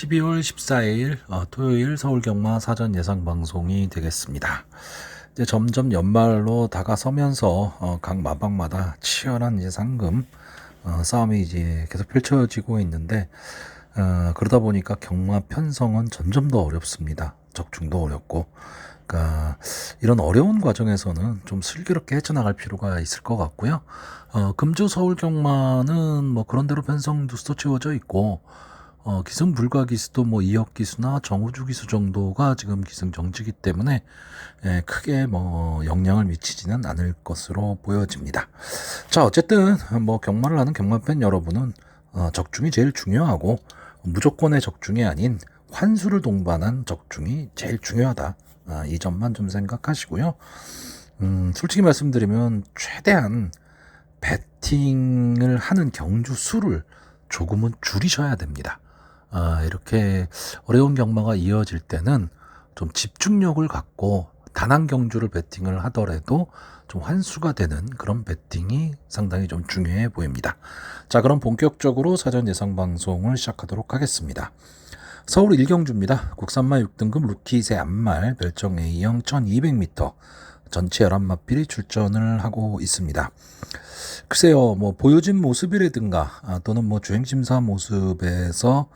12월 14일 토요일 서울 경마 사전 예상 방송이 되겠습니다. 이제 점점 연말로 다가서면서 각 마방마다 치열한 이제 상금 싸움이 이제 계속 펼쳐지고 있는데 그러다 보니까 경마 편성은 점점 더 어렵습니다. 적중도 어렵고. 그러니까 이런 어려운 과정에서는 좀 슬기롭게 헤쳐나갈 필요가 있을 것 같고요. 금주 서울 경마는 뭐 그런대로 편성 두수도 채워져 있고 기승 불가 기수도 뭐 이혁 기수나 정우주 기수 정도가 지금 기승 정지기 때문에 크게 뭐 영향을 미치지는 않을 것으로 보여집니다. 자, 어쨌든 뭐 경마를 하는 경마팬 여러분은 적중이 제일 중요하고 무조건의 적중이 아닌 환수를 동반한 적중이 제일 중요하다. 이 점만 좀 생각하시고요. 솔직히 말씀드리면 최대한 배팅을 하는 경주 수를 조금은 줄이셔야 됩니다. 이렇게 어려운 경마가 이어질 때는 좀 집중력을 갖고 단한 경주를 배팅을 하더라도 좀 환수가 되는 그런 배팅이 상당히 좀 중요해 보입니다. 자, 그럼 본격적으로 사전 예상 방송을 시작하도록 하겠습니다. 서울 1경주입니다. 국산마 6등급 루키세 암말 별정 A형 1200m 전체 11마필이 출전을 하고 있습니다. 글쎄요, 뭐 보여진 모습이라든가 또는 뭐 주행심사 모습에서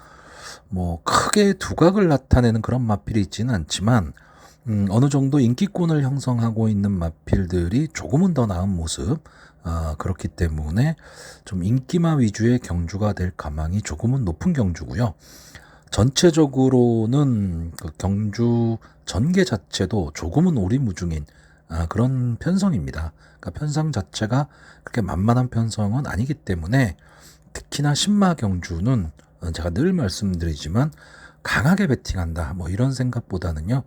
뭐 크게 두각을 나타내는 그런 마필이 있지는 않지만 어느 정도 인기권을 형성하고 있는 마필들이 조금은 더 나은 모습, 그렇기 때문에 좀 인기마 위주의 경주가 될 가망이 조금은 높은 경주고요. 전체적으로는 그 경주 전개 자체도 조금은 오리무중인 그런 편성입니다. 그러니까 편성 자체가 그렇게 만만한 편성은 아니기 때문에 특히나 신마 경주는 제가 늘 말씀드리지만 강하게 배팅한다 뭐 이런 생각보다는요,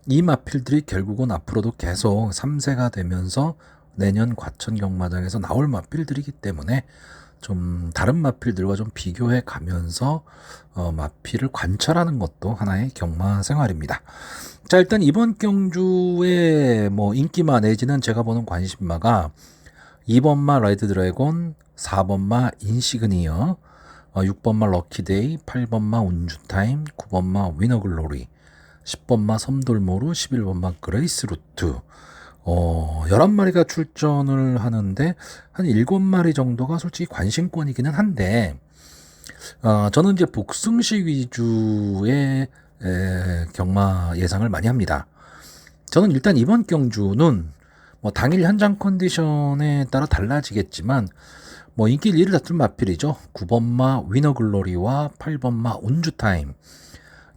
이 마필들이 결국은 앞으로도 계속 3세가 되면서 내년 과천 경마장에서 나올 마필들이기 때문에 좀 다른 마필들과 좀 비교해 가면서 마필을 관찰하는 것도 하나의 경마 생활입니다. 자, 일단 이번 경주의 뭐 인기마 내지는 제가 보는 관심마가 2번마 레드 드래곤, 4번마 인시그니어, 6번마 럭키데이, 8번마 운주타임, 9번마 위너글로리, 10번마 섬돌모루, 11번마 그레이스루트, 11마리가 출전을 하는데 한 7마리 정도가 솔직히 관심권이기는 한데, 저는 이제 복승식 위주의 경마 예상을 많이 합니다. 저는 일단 이번 경주는 뭐 당일 현장 컨디션에 따라 달라지겠지만 뭐 인기 1위를 다툴 마필이죠. 9번마 위너글로리와 8번마 운주타임,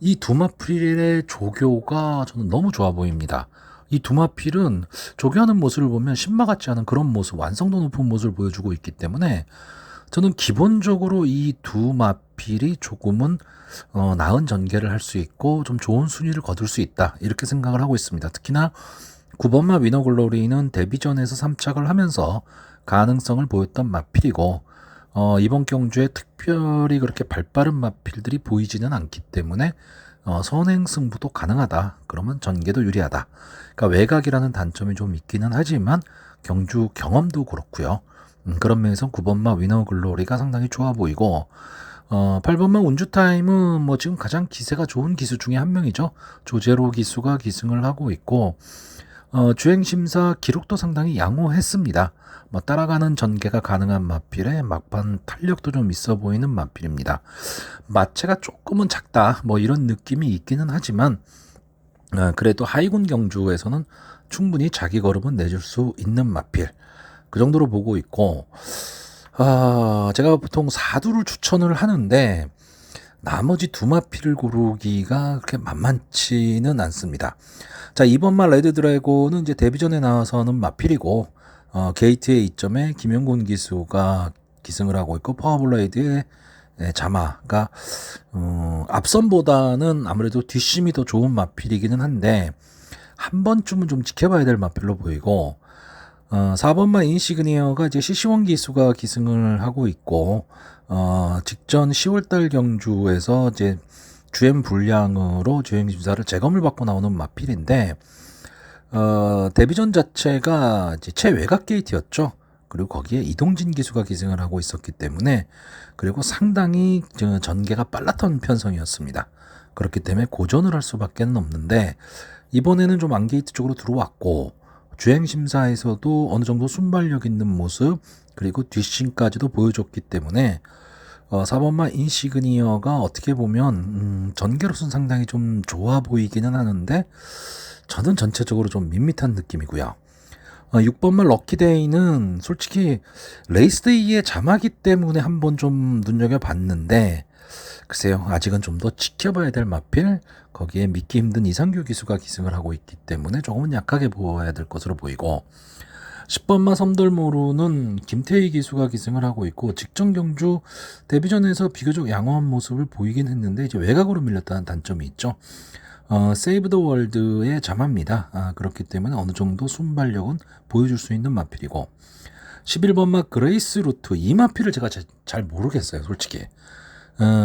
이 두 마필의 조교가 저는 너무 좋아 보입니다. 이 두 마필은 조교하는 모습을 보면 신마 같지 않은 그런 모습, 완성도 높은 모습을 보여주고 있기 때문에 저는 기본적으로 이 두 마필이 조금은 나은 전개를 할 수 있고 좀 좋은 순위를 거둘 수 있다, 이렇게 생각을 하고 있습니다. 특히나 9번마 위너글로리는 데뷔전에서 3착을 하면서 가능성을 보였던 마필이고, 이번 경주에 특별히 그렇게 발빠른 마필들이 보이지는 않기 때문에 선행 승부도 가능하다. 그러면 전개도 유리하다. 그러니까 외곽이라는 단점이 좀 있기는 하지만 경주 경험도 그렇고요. 그런 면에서 9번마 위너글로리가 상당히 좋아 보이고, 8번마 운주타임은 뭐 지금 가장 기세가 좋은 기수 중에 한 명이죠. 조제로 기수가 기승을 하고 있고, 주행심사 기록도 상당히 양호했습니다. 뭐 따라가는 전개가 가능한 마필에 막판 탄력도 좀 있어 보이는 마필입니다. 마체가 조금은 작다 뭐 이런 느낌이 있기는 하지만 그래도 하이군 경주에서는 충분히 자기 걸음은 내줄 수 있는 마필, 그 정도로 보고 있고, 제가 보통 4두를 추천을 하는데 나머지 두 마필을 고르기가 그렇게 만만치는 않습니다. 자, 2번마 레드 드래곤은 이제 데뷔전에 나와서는 마필이고, 게이트의 이점에 김영곤 기수가 기승을 하고 있고, 파워블레이드의 자마가 앞선보다는 아무래도 뒷심이 더 좋은 마필이기는 한데 한 번쯤은 좀 지켜봐야 될 마필로 보이고, 4번마 인시그니어가 이제 CC1 기수가 기승을 하고 있고, 직전 10월달 경주에서 이제 주행 불량으로 주행심사를 재검을 받고 나오는 마필인데, 데뷔전 자체가 이제 최외곽 게이트였죠. 그리고 거기에 이동진 기수가 기승을 하고 있었기 때문에, 그리고 상당히 전개가 빨랐던 편성이었습니다. 그렇기 때문에 고전을 할 수밖에 없는데, 이번에는 좀 안게이트 쪽으로 들어왔고, 주행심사에서도 어느 정도 순발력 있는 모습, 그리고 뒷심까지도 보여줬기 때문에 4번마 인시그니어가 어떻게 보면 전개로서는 상당히 좀 좋아 보이기는 하는데, 저는 전체적으로 좀 밋밋한 느낌이고요. 6번마 럭키데이는 솔직히 레이스데이의 자마기 때문에 한번 좀 눈여겨봤는데, 글쎄요, 아직은 좀 더 지켜봐야 될 마필, 거기에 믿기 힘든 이상규 기수가 기승을 하고 있기 때문에 조금은 약하게 보아야 될 것으로 보이고, 10번마 섬돌모루는 김태희 기수가 기승을 하고 있고, 직전 경주 데뷔전에서 비교적 양호한 모습을 보이긴 했는데 이제 외곽으로 밀렸다는 단점이 있죠. 세이브 더 월드의 자마입니다. 그렇기 때문에 어느 정도 순발력은 보여줄 수 있는 마필이고, 11번마 그레이스 루트, 이 마필을 제가 잘 모르겠어요, 솔직히.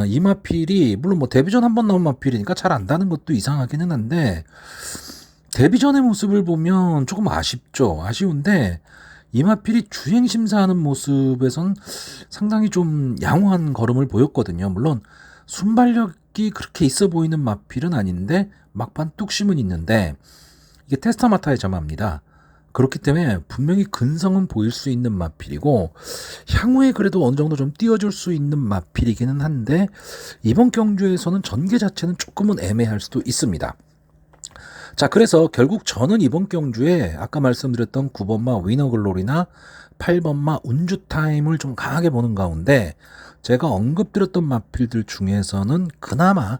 이 마필이 물론 뭐 데뷔전 한 번 나온 마필이니까 잘 안다는 것도 이상하기는 한데, 데뷔전의 모습을 보면 조금 아쉬운데, 이 마필이 주행 심사하는 모습에선 상당히 좀 양호한 걸음을 보였거든요. 물론 순발력이 그렇게 있어 보이는 마필은 아닌데 막판 뚝심은 있는데, 이게 테스타마타의 자마입니다. 그렇기 때문에 분명히 근성은 보일 수 있는 마필이고, 향후에 그래도 어느 정도 좀 띄워줄 수 있는 마필이기는 한데, 이번 경주에서는 전개 자체는 조금은 애매할 수도 있습니다. 자, 그래서 결국 저는 이번 경주에 아까 말씀드렸던 9번마 위너글로리나 8번마 운주타임을 좀 강하게 보는 가운데, 제가 언급드렸던 마필들 중에서는 그나마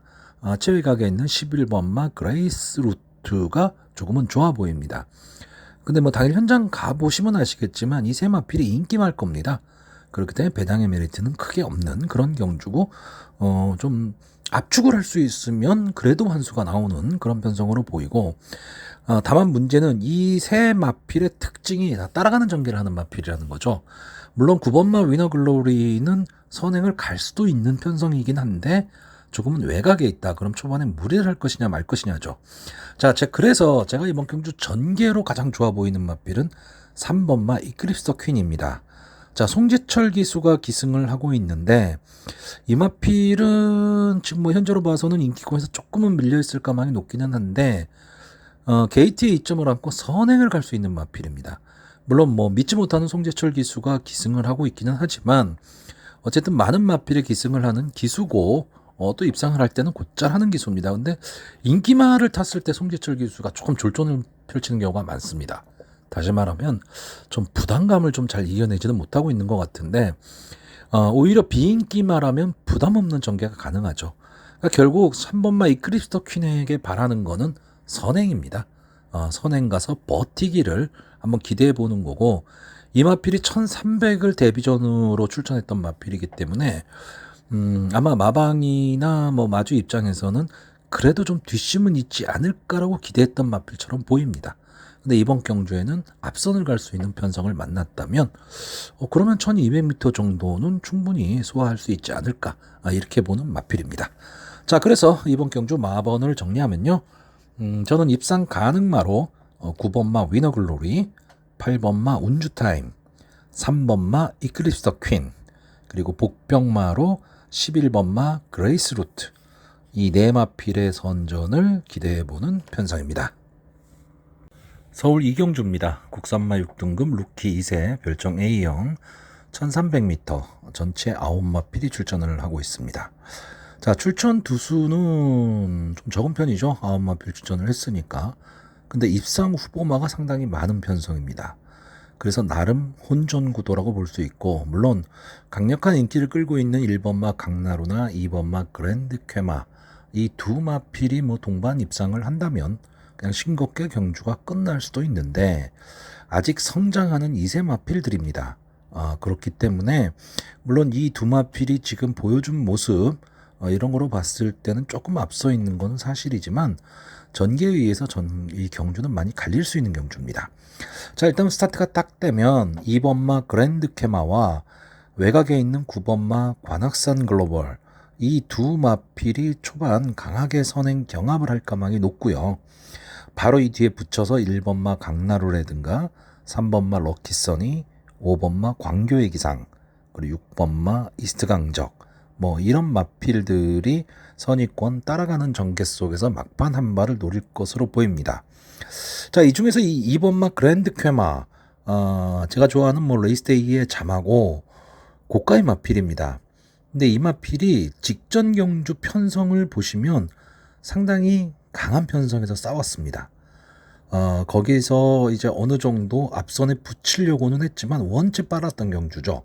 최외곽에 있는 11번마 그레이스 루트가 조금은 좋아 보입니다. 근데 뭐 당일 현장 가보시면 아시겠지만 이 세 마필이 인기말 겁니다. 그렇기 때문에 배당의 메리트는 크게 없는 그런 경주고, 좀 압축을 할 수 있으면 그래도 한 수가 나오는 그런 편성으로 보이고, 다만 문제는 이 세 마필의 특징이 다 따라가는 전개를 하는 마필이라는 거죠. 물론 9번마 위너글로리는 선행을 갈 수도 있는 편성이긴 한데 조금은 외곽에 있다. 그럼 초반에 무리를 할 것이냐 말 것이냐죠. 자, 그래서 제가 이번 경주 전개로 가장 좋아 보이는 마필은 3번마 이클립스 더 퀸입니다. 자, 송재철 기수가 기승을 하고 있는데, 이 마필은 지금 뭐 현재로 봐서는 인기권에서 조금은 밀려있을 가망이 높기는 한데, 게이트에 이점을 안고 선행을 갈 수 있는 마필입니다. 물론 뭐 믿지 못하는 송재철 기수가 기승을 하고 있기는 하지만, 어쨌든 많은 마필에 기승을 하는 기수고, 또 입상을 할 때는 곧잘 하는 기수입니다. 근데 인기마를 탔을 때 송재철 기수가 조금 졸전을 펼치는 경우가 많습니다. 다시 말하면 좀 부담감을 좀 잘 이겨내지는 못하고 있는 것 같은데, 오히려 비인기마라면 부담 없는 전개가 가능하죠. 그러니까 결국 3번마 이클립스 더 퀸에게 바라는 거는 선행입니다. 선행 가서 버티기를 한번 기대해 보는 거고, 이 마필이 1300을 데뷔전으로 출전했던 마필이기 때문에 아마 마방이나 뭐 마주 입장에서는 그래도 좀 뒷심은 있지 않을까라고 기대했던 마필처럼 보입니다. 근데 이번 경주에는 앞선을 갈 수 있는 편성을 만났다면, 그러면 1200m 정도는 충분히 소화할 수 있지 않을까, 이렇게 보는 마필입니다. 자, 그래서 이번 경주 마번을 정리하면요, 저는 입상 가능마로 9번마 위너글로리, 8번마 운주타임, 3번마 이클립스 더 퀸, 그리고 복병마로 11번마 그레이스 루트, 이 네 마필의 선전을 기대해보는 편성입니다. 서울 이경주입니다. 국산마 6등급 루키 2세, 별정 A형, 1300m, 전체 9마필이 출전을 하고 있습니다. 자, 출전 두수는 좀 적은 편이죠. 9마필 출전을 했으니까. 근데 입상 후보마가 상당히 많은 편성입니다. 그래서 나름 혼전 구도라고 볼 수 있고, 물론 강력한 인기를 끌고 있는 1번마 강나루나 2번마 그랜드 쾌마, 이 두 마필이 뭐 동반 입상을 한다면 그냥 싱겁게 경주가 끝날 수도 있는데, 아직 성장하는 2세 마필들입니다. 그렇기 때문에 물론 이 두 마필이 지금 보여준 모습, 이런 거로 봤을 때는 조금 앞서 있는 건 사실이지만, 전개에 의해서 이 경주는 많이 갈릴 수 있는 경주입니다. 자, 일단 스타트가 딱 되면 2번마 그랜드 캐마와 외곽에 있는 9번마 관악산 글로벌, 이 두 마필이 초반 강하게 선행 경합을 할 가망이 높고요. 바로 이 뒤에 붙여서 1번마 강나루라든가 3번마 럭키선이, 5번마 광교의 기상, 그리고 6번마 이스트 강적, 뭐 이런 마필들이 선의권 따라가는 전개 속에서 막판 한 발을 노릴 것으로 보입니다. 자, 이 중에서 이 2번마 그랜드 퀘마, 제가 좋아하는 뭐 레이스데이의 잠하고 고가의 마필입니다. 근데 이 마필이 직전 경주 편성을 보시면 상당히 강한 편성에서 싸웠습니다. 거기서 이제 어느 정도 앞선에 붙이려고는 했지만 원체 빨았던 경주죠.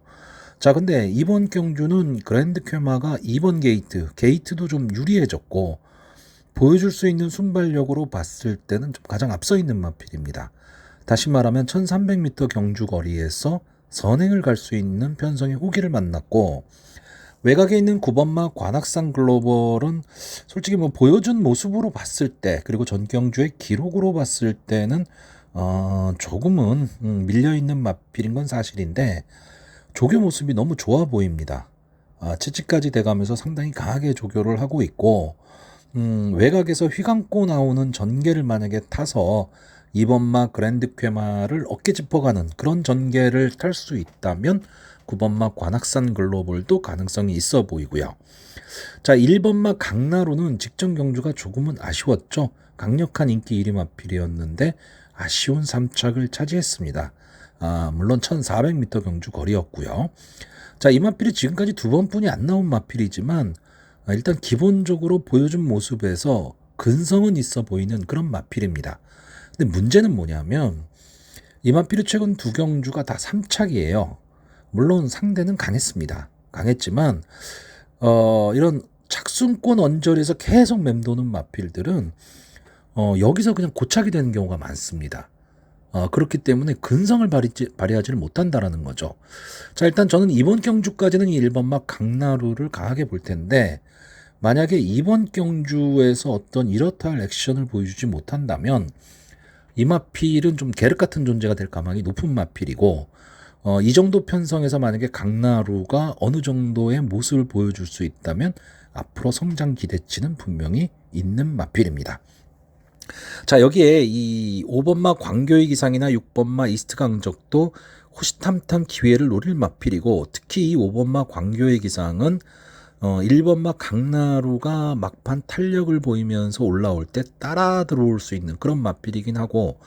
자, 근데 이번 경주는 그랜드 퀘마가 2번 게이트도 좀 유리해졌고, 보여줄 수 있는 순발력으로 봤을 때는 좀 가장 앞서 있는 마필입니다. 다시 말하면 1300m 경주 거리에서 선행을 갈 수 있는 편성의 호기를 만났고, 외곽에 있는 9번마 관악산 글로벌은 솔직히 뭐 보여준 모습으로 봤을 때, 그리고 전 경주의 기록으로 봤을 때는 조금은 밀려있는 마필인 건 사실인데, 조교 모습이 너무 좋아 보입니다. 채찍까지 돼가면서 상당히 강하게 조교를 하고 있고, 외곽에서 휘감고 나오는 전개를 만약에 타서 2번마 그랜드 퀘마를 어깨 짚어가는 그런 전개를 탈 수 있다면 9번마 관악산 글로벌도 가능성이 있어 보이고요. 자, 1번마 강나루는 직전 경주가 조금은 아쉬웠죠. 강력한 인기 1위 마필이었는데 아쉬운 3착을 차지했습니다. 물론 1400m 경주 거리였고요. 자, 이 마필이 지금까지 두 번뿐이 안 나온 마필이지만 일단 기본적으로 보여준 모습에서 근성은 있어 보이는 그런 마필입니다. 근데 문제는 뭐냐면 이 마필이 최근 두 경주가 다 3착이에요. 물론 상대는 강했지만 이런 착순권 언저리에서 계속 맴도는 마필들은 여기서 그냥 고착이 되는 경우가 많습니다. 그렇기 때문에 근성을 발휘하지를 못한다라는 거죠. 자, 일단 저는 이번 경주까지는 이 1번마 강나루를 강하게 볼 텐데, 만약에 이번 경주에서 어떤 이렇다 할 액션을 보여주지 못한다면 이 마필은 좀 계륵 같은 존재가 될 가망이 높은 마필이고, 이 정도 편성에서 만약에 강나루가 어느 정도의 모습을 보여줄 수 있다면 앞으로 성장 기대치는 분명히 있는 마필입니다. 자, 여기에 이 5번마 광교의 기상이나 6번마 이스트 강적도 호시탐탐 기회를 노릴 마필이고, 특히 이 5번마 광교의 기상은 1번마 강나루가 막판 탄력을 보이면서 올라올 때 따라 들어올 수 있는 그런 마필이긴 하고,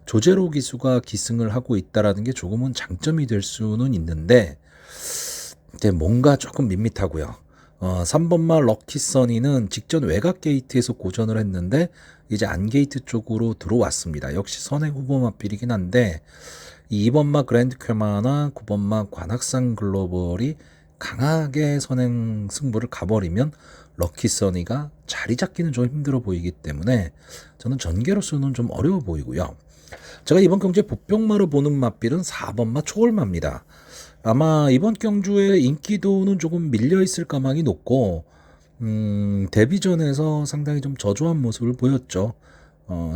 조제로 기수가 기승을 하고 있다라는 게 조금은 장점이 될 수는 있는데, 이제 뭔가 조금 밋밋하고요. 3번마 럭키서니는 직전 외곽 게이트에서 고전을 했는데 이제 안 게이트 쪽으로 들어왔습니다. 역시 선행 후보 마필이긴 한데, 2번마 그랜드 퀘마나 9번마 관악산 글로벌이 강하게 선행 승부를 가버리면 럭키서니가 자리 잡기는 좀 힘들어 보이기 때문에 저는 전개로서는 좀 어려워 보이고요. 제가 이번 경주에 보병마로 보는 마필은 4번마 초월마입니다. 아마 이번 경주의 인기도는 조금 밀려있을 가망이 높고, 데뷔전에서 상당히 좀 저조한 모습을 보였죠.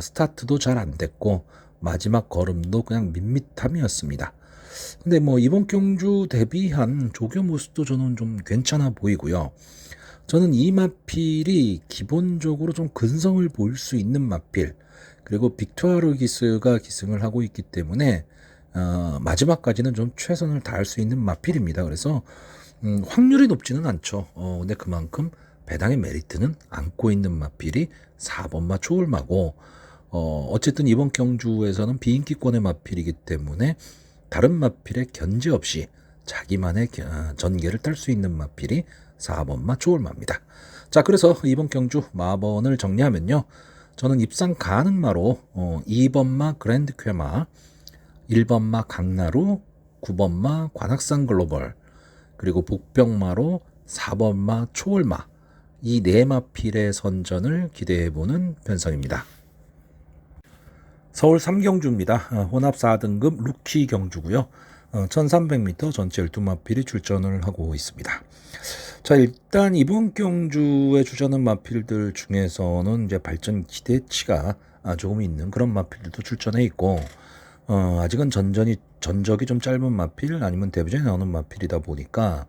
스타트도 잘 안 됐고 마지막 걸음도 그냥 밋밋함이었습니다. 근데 뭐 이번 경주 데뷔한 조교 모습도 저는 좀 괜찮아 보이고요. 저는 이 마필이 기본적으로 좀 근성을 보일 수 있는 마필, 그리고 빅투아르 기스가 기승을 하고 있기 때문에 마지막까지는 좀 최선을 다할 수 있는 마필입니다. 그래서 확률이 높지는 않죠. 근데 그만큼 배당의 메리트는 안고 있는 마필이 4번마 초월마고, 어쨌든 이번 경주에서는 비인기권의 마필이기 때문에 다른 마필의 견제 없이 자기만의 전개를 탈 수 있는 마필이 4번마 초월마입니다. 자, 그래서 이번 경주 마번을 정리하면요, 저는 입상 가능마로 2번마 그랜드 퀘마, 1번마 강나루, 9번마 관악산 글로벌, 그리고 복병마로 4번마 초월마, 이 네 마필의 선전을 기대해보는 편성입니다. 서울 3경주입니다. 혼합 4등급 루키 경주고요. 1300m 전체 12마필이 출전을 하고 있습니다. 자, 일단 이번 경주에 주자는 마필들 중에서는 이제 발전 기대치가 조금 있는 그런 마필들도 출전해 있고, 아직은 전적이 좀 짧은 마필 아니면 데뷔전에 나오는 마필이다 보니까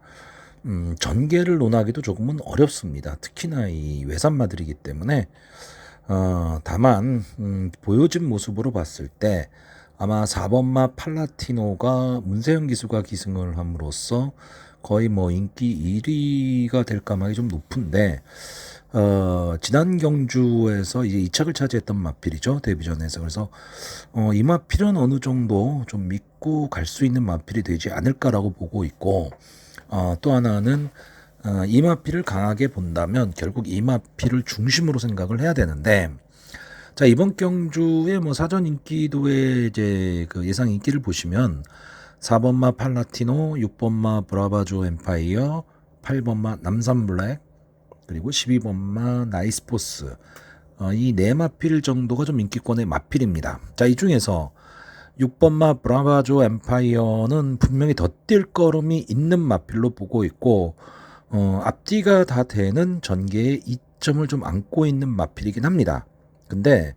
전개를 논하기도 조금은 어렵습니다. 특히나 이 외산마들이기 때문에. 다만 보여진 모습으로 봤을 때 아마 4번마 팔라티노가 문세영 기수가 기승을 함으로써 거의 뭐 인기 1위가 될 가망이 좀 높은데, 지난 경주에서 이제 2착을 차지했던 마필이죠. 데뷔전에서. 그래서, 이 마필은 어느 정도 좀 믿고 갈 수 있는 마필이 되지 않을까라고 보고 있고, 또 하나는, 이 마필을 강하게 본다면 결국 이 마필을 중심으로 생각을 해야 되는데, 자, 이번 경주의 뭐 사전 인기도의 이제 그 예상 인기를 보시면 4번마 팔라티노, 6번마 브라바조 엠파이어, 8번마 남산블랙, 그리고 12번마 나이스포스, 이 네 마필 정도가 좀 인기권의 마필입니다. 자, 이 중에서 6번마 브라바조 엠파이어는 분명히 더 뛸 걸음이 있는 마필로 보고 있고, 앞뒤가 다 되는 전개의 이점을 좀 안고 있는 마필이긴 합니다. 근데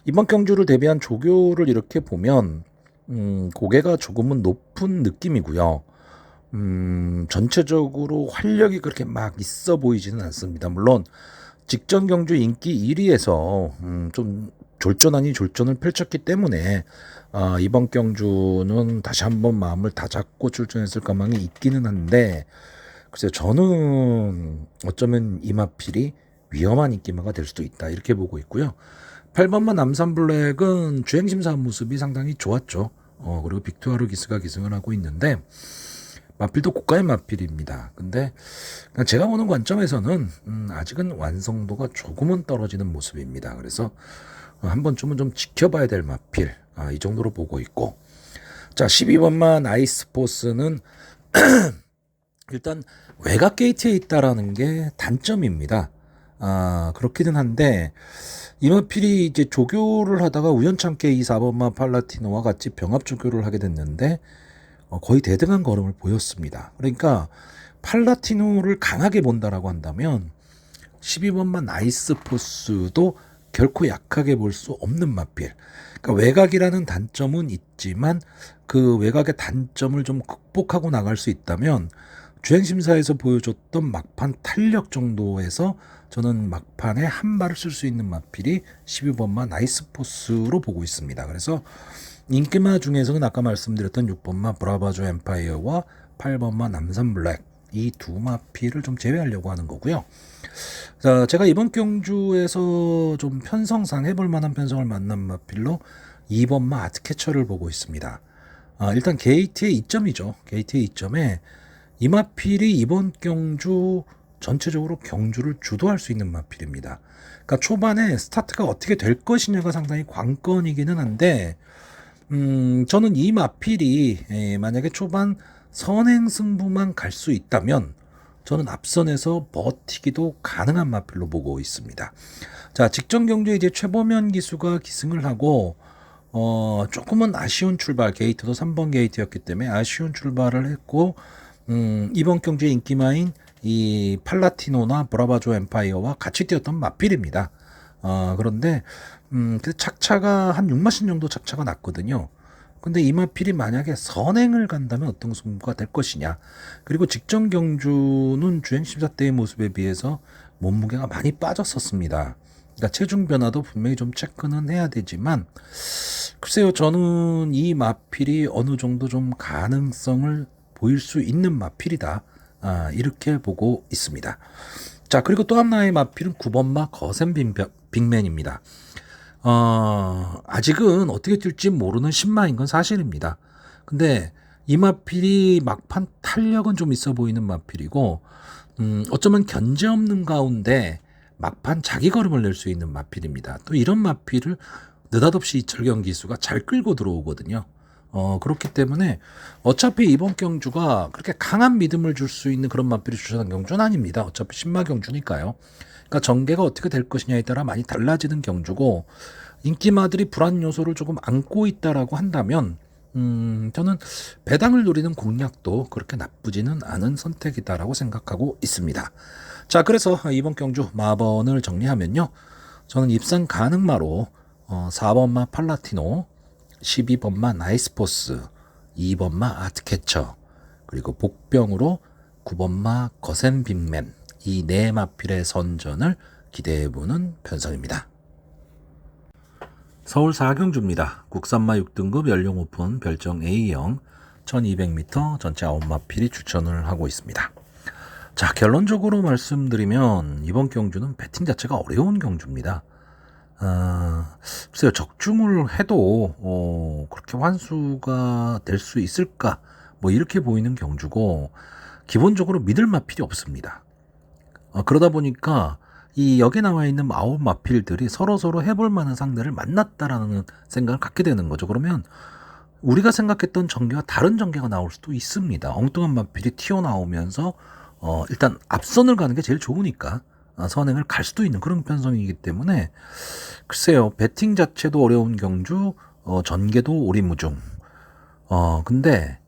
이번 경주를 대비한 조교를 이렇게 보면 고개가 조금은 높은 느낌이고요. 전체적으로 활력이 그렇게 막 있어 보이지는 않습니다. 물론 직전 경주 인기 1위에서 좀 졸전 아닌 졸전을 펼쳤기 때문에 이번 경주는 다시 한번 마음을 다잡고 출전했을 가망이 있기는 한데, 글쎄요, 저는 어쩌면 이마필이 위험한 인기마가 될 수도 있다 이렇게 보고 있고요. 8번마 남산블랙은 주행심사 모습이 상당히 좋았죠. 그리고 빅투아르 기스가 기승을 하고 있는데, 마필도 고가의 마필입니다. 근데 제가 보는 관점에서는 아직은 완성도가 조금은 떨어지는 모습입니다. 그래서 한 번쯤은 좀 지켜봐야 될 마필, 이 정도로 보고 있고, 자, 12번마 나이스포스는 일단 외곽 게이트에 있다라는 게 단점입니다. 그렇기는 한데, 이마필이 이제 조교를 하다가 우연찮게 이 4번마 팔라티노와 같이 병합 조교를 하게 됐는데, 거의 대등한 걸음을 보였습니다. 그러니까 팔라티노를 강하게 본다라고 한다면 12번마 나이스포스도 결코 약하게 볼 수 없는 마필. 그러니까 외곽이라는 단점은 있지만 그 외곽의 단점을 좀 극복하고 나갈 수 있다면 주행심사에서 보여줬던 막판 탄력 정도에서 저는 막판에 한 발을 쓸 수 있는 마필이 12번마 나이스포스로 보고 있습니다. 그래서 인기마 중에서는 아까 말씀드렸던 6번마 브라바조 엠파이어와 8번마 남산블랙, 이 두 마필을 좀 제외하려고 하는 거고요. 자, 제가 이번 경주에서 좀 편성상 해볼 만한 편성을 만난 마필로 2번마 아트캐쳐를 보고 있습니다. 일단 게이트의 이점이죠. 게이트의 이점에 이 마필이 이번 경주 전체적으로 경주를 주도할 수 있는 마필입니다. 그러니까 초반에 스타트가 어떻게 될 것이냐가 상당히 관건이기는 한데, 저는 이 마필이 만약에 초반 선행 승부만 갈 수 있다면 저는 앞선에서 버티기도 가능한 마필로 보고 있습니다. 자, 직전 경주에 이제 최보면 기수가 기승을 하고 조금은 아쉬운 출발, 게이트도 3번 게이트였기 때문에 아쉬운 출발을 했고, 이번 경주의 인기마인 이 팔라티노나 브라바조 엠파이어와 같이 뛰었던 마필입니다. 그런데 그 착차가 한 6마신 정도 착차가 났거든요. 근데 이 마필이 만약에 선행을 간다면 어떤 승부가 될 것이냐. 그리고 직전 경주는 주행심사 때의 모습에 비해서 몸무게가 많이 빠졌었습니다. 그러니까 체중 변화도 분명히 좀 체크는 해야 되지만, 글쎄요, 저는 이 마필이 어느 정도 좀 가능성을 보일 수 있는 마필이다. 이렇게 보고 있습니다. 자, 그리고 또 하나의 마필은 9번마 거센 빅맨입니다. 아직은 어떻게 뛸지 모르는 신마인 건 사실입니다. 근데 이 마필이 막판 탄력은 좀 있어 보이는 마필이고, 어쩌면 견제 없는 가운데 막판 자기 걸음을 낼 수 있는 마필입니다. 또 이런 마필을 느닷없이 이철경 기수가 잘 끌고 들어오거든요. 그렇기 때문에 어차피 이번 경주가 그렇게 강한 믿음을 줄 수 있는 그런 마필이 출전한 경주는 아닙니다. 어차피 신마 경주니까요. 그러니까 전개가 어떻게 될 것이냐에 따라 많이 달라지는 경주고, 인기마들이 불안 요소를 조금 안고 있다라고 한다면 저는 배당을 노리는 공략도 그렇게 나쁘지는 않은 선택이다라고 생각하고 있습니다. 자, 그래서 이번 경주 마번을 정리하면요, 저는 입상 가능마로 4번마 팔라티노, 12번마 나이스포스, 2번마 아트캐쳐, 그리고 복병으로 9번마 거센 빅맨, 이 네 마필의 선전을 기대해보는 편성입니다. 서울 4경주입니다. 국산마 6등급 연령 오픈 별정 A형 1200m 전체 9마필이 추천을 하고 있습니다. 자, 결론적으로 말씀드리면 이번 경주는 배팅 자체가 어려운 경주입니다. 글쎄요, 적중을 해도 그렇게 환수가 될 수 있을까 뭐 이렇게 보이는 경주고, 기본적으로 믿을 마필이 없습니다. 그러다 보니까 이 여기 나와 있는 9마필들이 서로 해볼 만한 상대를 만났다라는 생각을 갖게 되는 거죠. 그러면 우리가 생각했던 전개와 다른 전개가 나올 수도 있습니다. 엉뚱한 마필이 튀어나오면서 일단 앞선을 가는 게 제일 좋으니까 선행을 갈 수도 있는 그런 편성이기 때문에, 글쎄요, 배팅 자체도 어려운 경주, 전개도 오리무중. 근데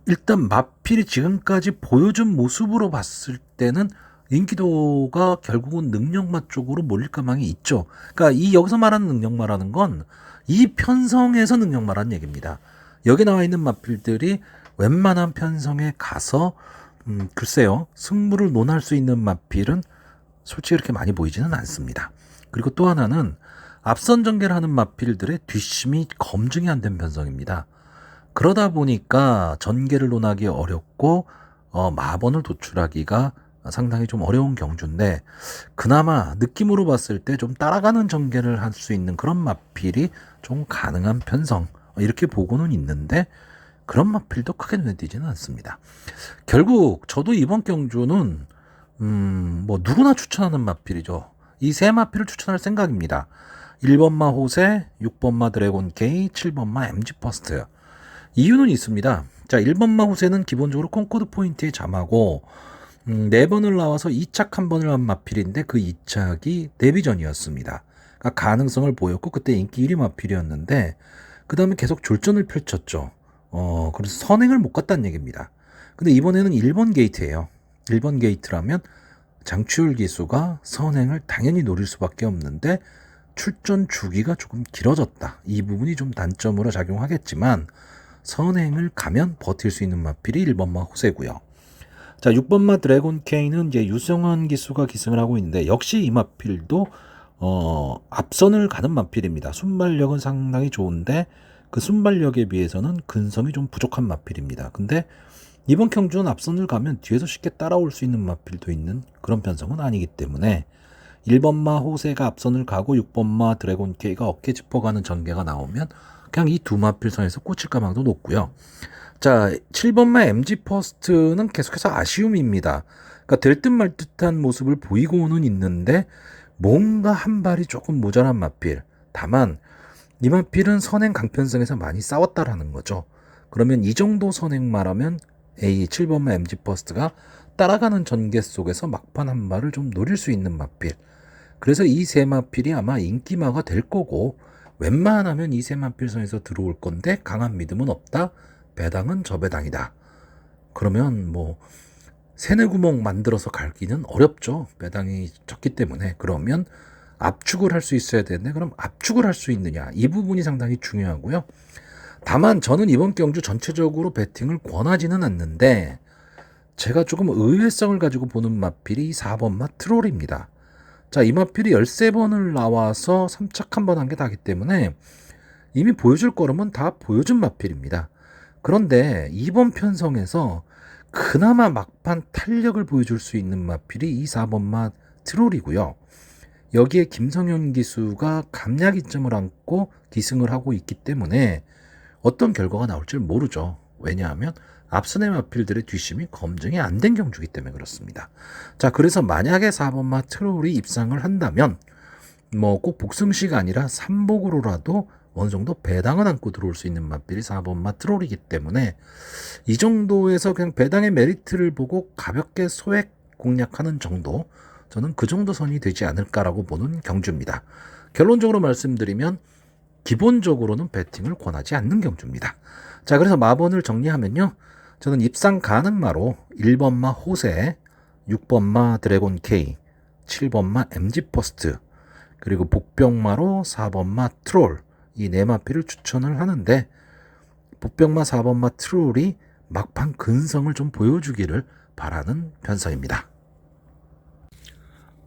일단 마필이 지금까지 보여준 모습으로 봤을 때는 인기도가 결국은 능력마 쪽으로 몰릴 가망이 있죠. 그러니까 이 여기서 말하는 능력마라는 건 이 편성에서 능력마라는 얘기입니다. 여기 나와 있는 마필들이 웬만한 편성에 가서 글쎄요, 승부를 논할 수 있는 마필은 솔직히 그렇게 많이 보이지는 않습니다. 그리고 또 하나는 앞선 전개를 하는 마필들의 뒷심이 검증이 안 된 편성입니다. 그러다 보니까 전개를 논하기 어렵고 마번을 도출하기가 상당히 좀 어려운 경주인데, 그나마 느낌으로 봤을 때 좀 따라가는 전개를 할 수 있는 그런 마필이 좀 가능한 편성, 이렇게 보고는 있는데 그런 마필도 크게 눈에 띄지는 않습니다. 결국 저도 이번 경주는 뭐 누구나 추천하는 마필이죠. 이 세 마필을 추천할 생각입니다. 1번마 호세, 6번마 드래곤 K, 7번마 MG 퍼스트. 이유는 있습니다. 자, 1번마 호세는 기본적으로 콩코드 포인트에 잠하고 4번을 나와서 2착 1번을 한 마필인데 그 2착이 데뷔전이었습니다. 그러니까 가능성을 보였고 그때 인기 1위 마필이었는데 그 다음에 계속 졸전을 펼쳤죠. 그래서 선행을 못 갔다는 얘기입니다. 근데 이번에는 1번 게이트예요. 1번 게이트라면 장추율 기수가 선행을 당연히 노릴 수밖에 없는데 출전 주기가 조금 길어졌다. 이 부분이 좀 단점으로 작용하겠지만 선행을 가면 버틸 수 있는 마필이 1번마 호세고요. 자, 6번마 드래곤 K는 이제 유성환 기수가 기승을 하고 있는데 역시 이 마필도 앞선을 가는 마필입니다. 순발력은 상당히 좋은데 그 순발력에 비해서는 근성이 좀 부족한 마필입니다. 근데 이번 경주는 앞선을 가면 뒤에서 쉽게 따라올 수 있는 마필도 있는 그런 편성은 아니기 때문에 1번마 호세가 앞선을 가고 6번마 드래곤 K가 어깨 짚어가는 전개가 나오면 그냥 이 두 마필 선에서 꽂힐 가망도 높고요. 자, 7번마 MG 퍼스트는 계속해서 아쉬움입니다. 그러니까 될 듯 말 듯한 모습을 보이고는 있는데 뭔가 한 발이 조금 모자란 마필. 다만 이 마필은 선행 강편성에서 많이 싸웠다라는 거죠. 그러면 이 정도 선행마라면 7번마 MG 퍼스트가 따라가는 전개 속에서 막판 한 발을 좀 노릴 수 있는 마필. 그래서 이 세 마필이 아마 인기마가 될 거고, 웬만하면 이 세 마필 선에서 들어올 건데 강한 믿음은 없다. 배당은 저 배당이다. 그러면 뭐 세네 구멍 만들어서 갈기는 어렵죠. 배당이 적기 때문에. 그러면 압축을 할 수 있어야 되는데 그럼 압축을 할 수 있느냐, 이 부분이 상당히 중요하고요. 다만 저는 이번 경주 전체적으로 배팅을 권하지는 않는데 제가 조금 의외성을 가지고 보는 마필이 4번마 트롤입니다. 자, 이 마필이 13번을 나와서 3착 1번 한 게 다기 때문에 이미 보여줄 거라면 다 보여준 마필입니다. 그런데 이번 편성에서 그나마 막판 탄력을 보여줄 수 있는 마필이 이 4번마 트롤이고요. 여기에 김성현 기수가 감량 이점을 안고 기승을 하고 있기 때문에 어떤 결과가 나올지 모르죠. 왜냐하면 앞선의 마필들의 뒷심이 검증이 안 된 경주이기 때문에 그렇습니다. 자, 그래서 만약에 4번마 트롤이 입상을 한다면 뭐 꼭 복승시가 아니라 3복으로라도 어느 정도 배당은 안고 들어올 수 있는 마필이 4번마 트롤이기 때문에 이 정도에서 그냥 배당의 메리트를 보고 가볍게 소액 공략하는 정도, 저는 그 정도 선이 되지 않을까라고 보는 경주입니다. 결론적으로 말씀드리면 기본적으로는 배팅을 권하지 않는 경주입니다. 자, 그래서 마번을 정리하면요, 저는 입상 가능마로 1번마 호세, 6번마 드래곤 K, 7번마 MG 퍼스트, 그리고 복병마로 4번마 트롤, 이 네 마필을 추천을 하는데 복병마 4번마 트롤이 막판 근성을 좀 보여주기를 바라는 편성입니다.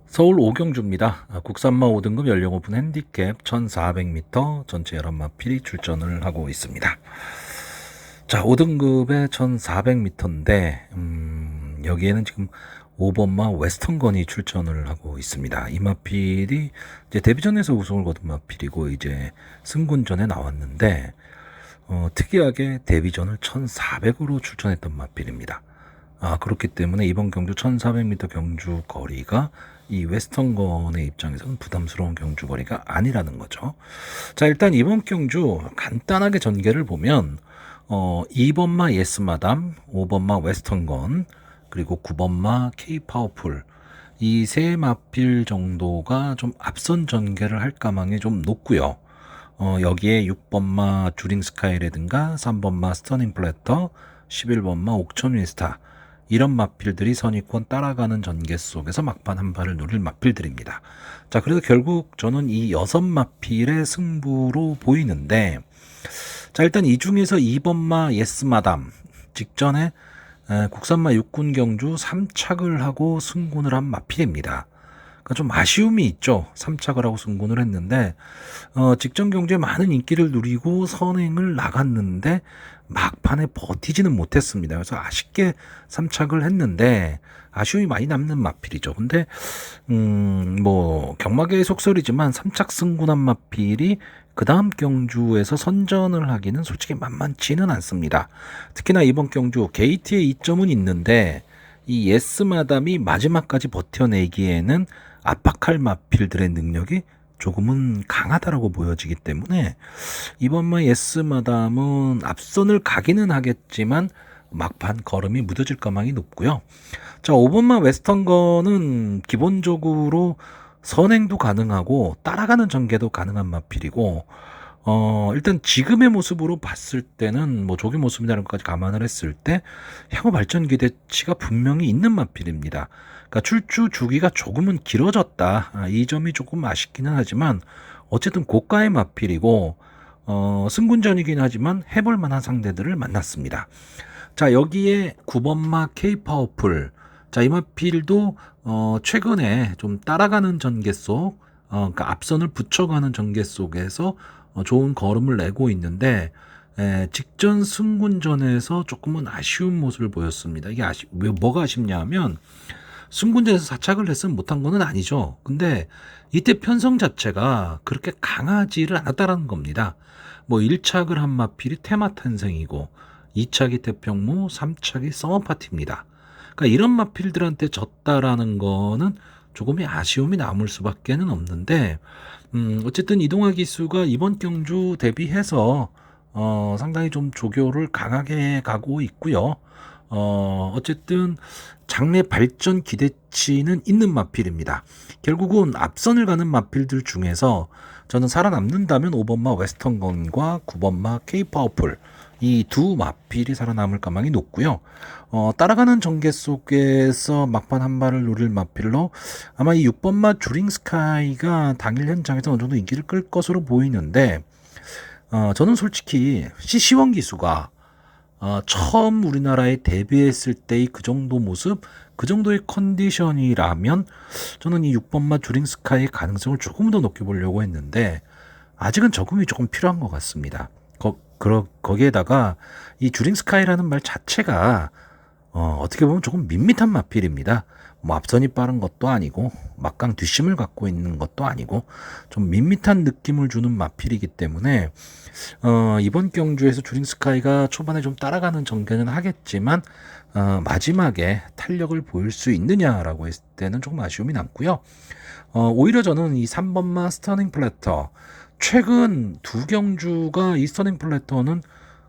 서울 오경주입니다. 국산마 5등급 연령 오픈 핸디캡 1400m 전체 11마필이 출전을 하고 있습니다. 자, 5등급에 1400m인데 여기에는 지금 5번마 웨스턴건이 출전을 하고 있습니다. 이 마필이 이제 데뷔전에서 우승을 거둔 마필이고 이제 승군전에 나왔는데 특이하게 데뷔전을 1400으로 출전했던 마필입니다. 그렇기 때문에 이번 경주 1400m 경주 거리가 이 웨스턴건의 입장에서는 부담스러운 경주 거리가 아니라는 거죠. 자, 일단 이번 경주 간단하게 전개를 보면 2번마 예스마담, 5번마 웨스턴건, 그리고 9번마 K-파워풀 이 세 마필 정도가 좀 앞선 전개를 할 가망이 좀 높고요. 여기에 6번마 주링 스카이라든가 3번마 스터닝 플래터, 11번마 옥천 윈스타 이런 마필들이 선입권 따라가는 전개 속에서 막판 한 발을 누릴 마필들입니다. 자, 그래서 결국 저는 이 6마필의 승부로 보이는데, 자, 일단 이 중에서 2번마 예스마담 직전에 국산마 육군 경주 3착을 하고 승군을 한 마필입니다. 그러니까 좀 아쉬움이 있죠. 3착을 하고 승군을 했는데 직전 경주에 많은 인기를 누리고 선행을 나갔는데 막판에 버티지는 못했습니다. 그래서 아쉽게 3착을 했는데 아쉬움이 많이 남는 마필이죠. 근데 뭐 경마계의 속설이지만 3착 승군한 마필이 그 다음 경주에서 선전을 하기는 솔직히 만만치는 않습니다. 특히나 이번 경주 게이트의 이점은 있는데 이 예스마담이 마지막까지 버텨내기에는 압박할 마필들의 능력이 조금은 강하다라고 보여지기 때문에 이번만 예스마담은 앞선을 가기는 하겠지만 막판 걸음이 무뎌질 가망이 높고요. 자, 5번만 웨스턴건은 기본적으로 선행도 가능하고 따라가는 전개도 가능한 마필이고 일단 지금의 모습으로 봤을 때는 뭐 조기 모습이라는 것까지 감안을 했을 때 향후 발전 기대치가 분명히 있는 마필입니다. 그러니까 출주 주기가 조금은 길어졌다. 이 점이 조금 아쉽기는 하지만 어쨌든 고가의 마필이고 승군전이긴 하지만 해볼 만한 상대들을 만났습니다. 자, 여기에 9번마 K-파워풀. 자, 이 마필도 최근에 좀 따라가는 전개 속 그러니까 앞선을 붙여가는 전개 속에서 좋은 걸음을 내고 있는데 직전 승군전에서 조금은 아쉬운 모습을 보였습니다. 이게 왜 뭐가 아쉽냐 하면 승군전에서 사착을 했으면 못한 거는 아니죠. 근데 이때 편성 자체가 그렇게 강하지를 않았다라는 겁니다. 뭐 1착을 한 마필이 테마탄생이고 2착이 태평무, 3착이 서머파티입니다. 그러니까 이런 마필들한테 졌다라는 거는 조금의 아쉬움이 남을 수밖에는 없는데 어쨌든 이동화 기수가 이번 경주 대비해서 상당히 좀 조교를 강하게 가고 있고요. 어쨌든 장래 발전 기대치는 있는 마필입니다. 결국은 앞선을 가는 마필들 중에서 저는 살아남는다면 5번마 웨스턴건과 9번마 K-파워풀 이 두 마필이 살아남을 가망이 높고요. 따라가는 전개 속에서 막판 한 발을 노릴 마필로 아마 이 6번마 주링 스카이가 당일 현장에서 어느 정도 인기를 끌 것으로 보이는데 저는 솔직히 시시원 기수가 처음 우리나라에 데뷔했을 때의 그 정도 모습, 그 정도의 컨디션이라면 저는 이 6번마 주링 스카이의 가능성을 조금 더 높게 보려고 했는데 아직은 적응이 조금 필요한 것 같습니다. 거기에다가 이 주링 스카이라는 말 자체가 어떻게 보면 조금 밋밋한 마필입니다. 뭐 앞선이 빠른 것도 아니고 막강 뒷심을 갖고 있는 것도 아니고 좀 밋밋한 느낌을 주는 마필이기 때문에 이번 경주에서 주링 스카이가 초반에 좀 따라가는 전개는 하겠지만 마지막에 탄력을 보일 수 있느냐라고 했을 때는 조금 아쉬움이 남고요. 오히려 저는 이 3번마 스터닝 플래터 최근 두 경주가 이 스터닝 플래터는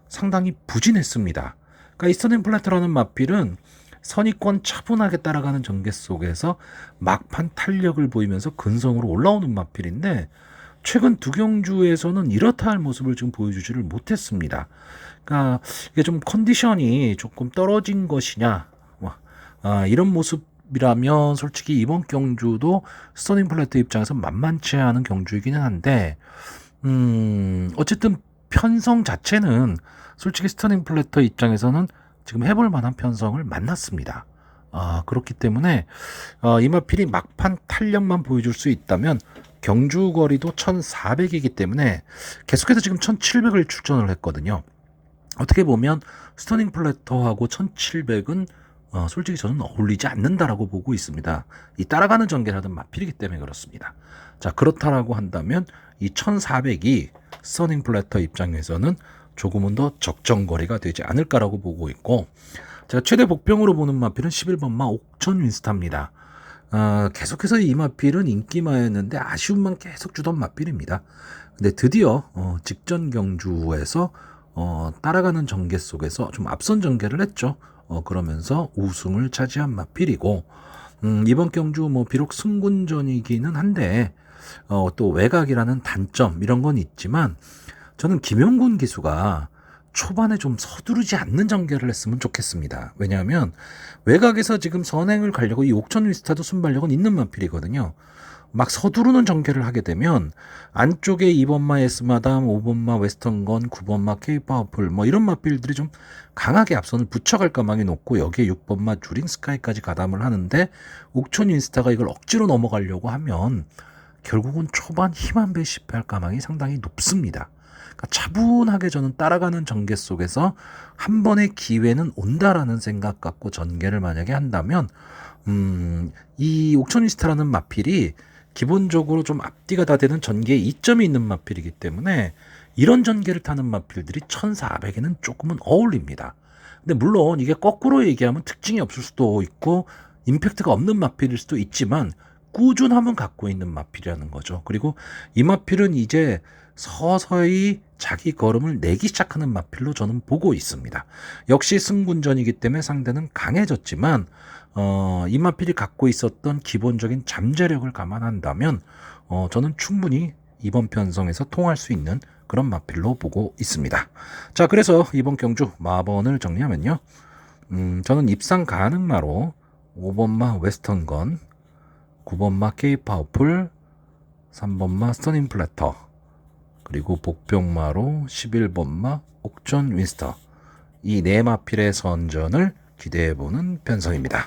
상당히 부진했습니다. 그러니까 이 스터닝 플래터라는 마필은 선입권 차분하게 따라가는 전개 속에서 막판 탄력을 보이면서 근성으로 올라오는 마필인데 최근 두 경주에서는 이렇다 할 모습을 지금 보여주지를 못했습니다. 그러니까 이게 좀 컨디션이 조금 떨어진 것이냐 이런 모습이라면 솔직히 이번 경주도 스터닝 플래터 입장에서 만만치 않은 경주이기는 한데 어쨌든 편성 자체는 솔직히 스터닝 플래터 입장에서는 지금 해볼 만한 편성을 만났습니다. 그렇기 때문에 이 마필이 막판 탄력만 보여줄 수 있다면 경주 거리도 1400이기 때문에 계속해서 지금 1700을 출전을 했거든요. 어떻게 보면 스터닝 플래터하고 1700은 솔직히 저는 어울리지 않는다라고 보고 있습니다. 이 따라가는 전개를 하던 마필이기 때문에 그렇습니다. 자, 그렇다라고 한다면 이 1400이 스터닝 플래터 입장에서는 조금은 더 적정거리가 되지 않을까라고 보고 있고, 제가 최대 복병으로 보는 마필은 11번마 옥천 윈스타입니다. 계속해서 이 마필은 인기마였는데 아쉬움만 계속 주던 마필입니다. 근데 드디어 직전 경주에서 따라가는 전개 속에서 좀 앞선 전개를 했죠. 그러면서 우승을 차지한 마필이고, 이번 경주 뭐 비록 승군전이기는 한데 또 외곽이라는 단점 이런 건 있지만, 저는 김용군 기수가 초반에 좀 서두르지 않는 전개를 했으면 좋겠습니다. 왜냐하면 외곽에서 지금 선행을 가려고 이 옥천 위스타도 순발력은 있는 마필이거든요. 막 서두르는 전개를 하게 되면 안쪽에 2번마 예스마담, 5번마 웨스턴건, 9번마 케이파워풀 뭐 이런 마필들이 좀 강하게 앞선을 붙여갈 가망이 높고, 여기에 6번마 주링스카이까지 가담을 하는데 옥천 윈스타가 이걸 억지로 넘어가려고 하면 결국은 초반 힘 한 배 실패할 가망이 상당히 높습니다. 그러니까 차분하게 저는 따라가는 전개 속에서 한 번의 기회는 온다라는 생각 갖고 전개를 만약에 한다면, 이 옥천위스타라는 마필이 기본적으로 좀 앞뒤가 다 되는 전개에 이점이 있는 마필이기 때문에 이런 전개를 타는 마필들이 1400에는 조금은 어울립니다. 근데 물론 이게 거꾸로 얘기하면 특징이 없을 수도 있고 임팩트가 없는 마필일 수도 있지만 꾸준함은 갖고 있는 마필이라는 거죠. 그리고 이 마필은 이제 서서히 자기 걸음을 내기 시작하는 마필로 저는 보고 있습니다. 역시 승군전이기 때문에 상대는 강해졌지만 이 마필이 갖고 있었던 기본적인 잠재력을 감안한다면 저는 충분히 이번 편성에서 통할 수 있는 그런 마필로 보고 있습니다. 자, 그래서 이번 경주 마번을 정리하면요, 저는 입상 가능마로 5번마 웨스턴건, 9번마 케이파워풀, 3번마 스터닝 플래터, 그리고 복병마로 11번마 옥천 윈스터, 이 네 마필의 선전을 기대해보는 편성입니다.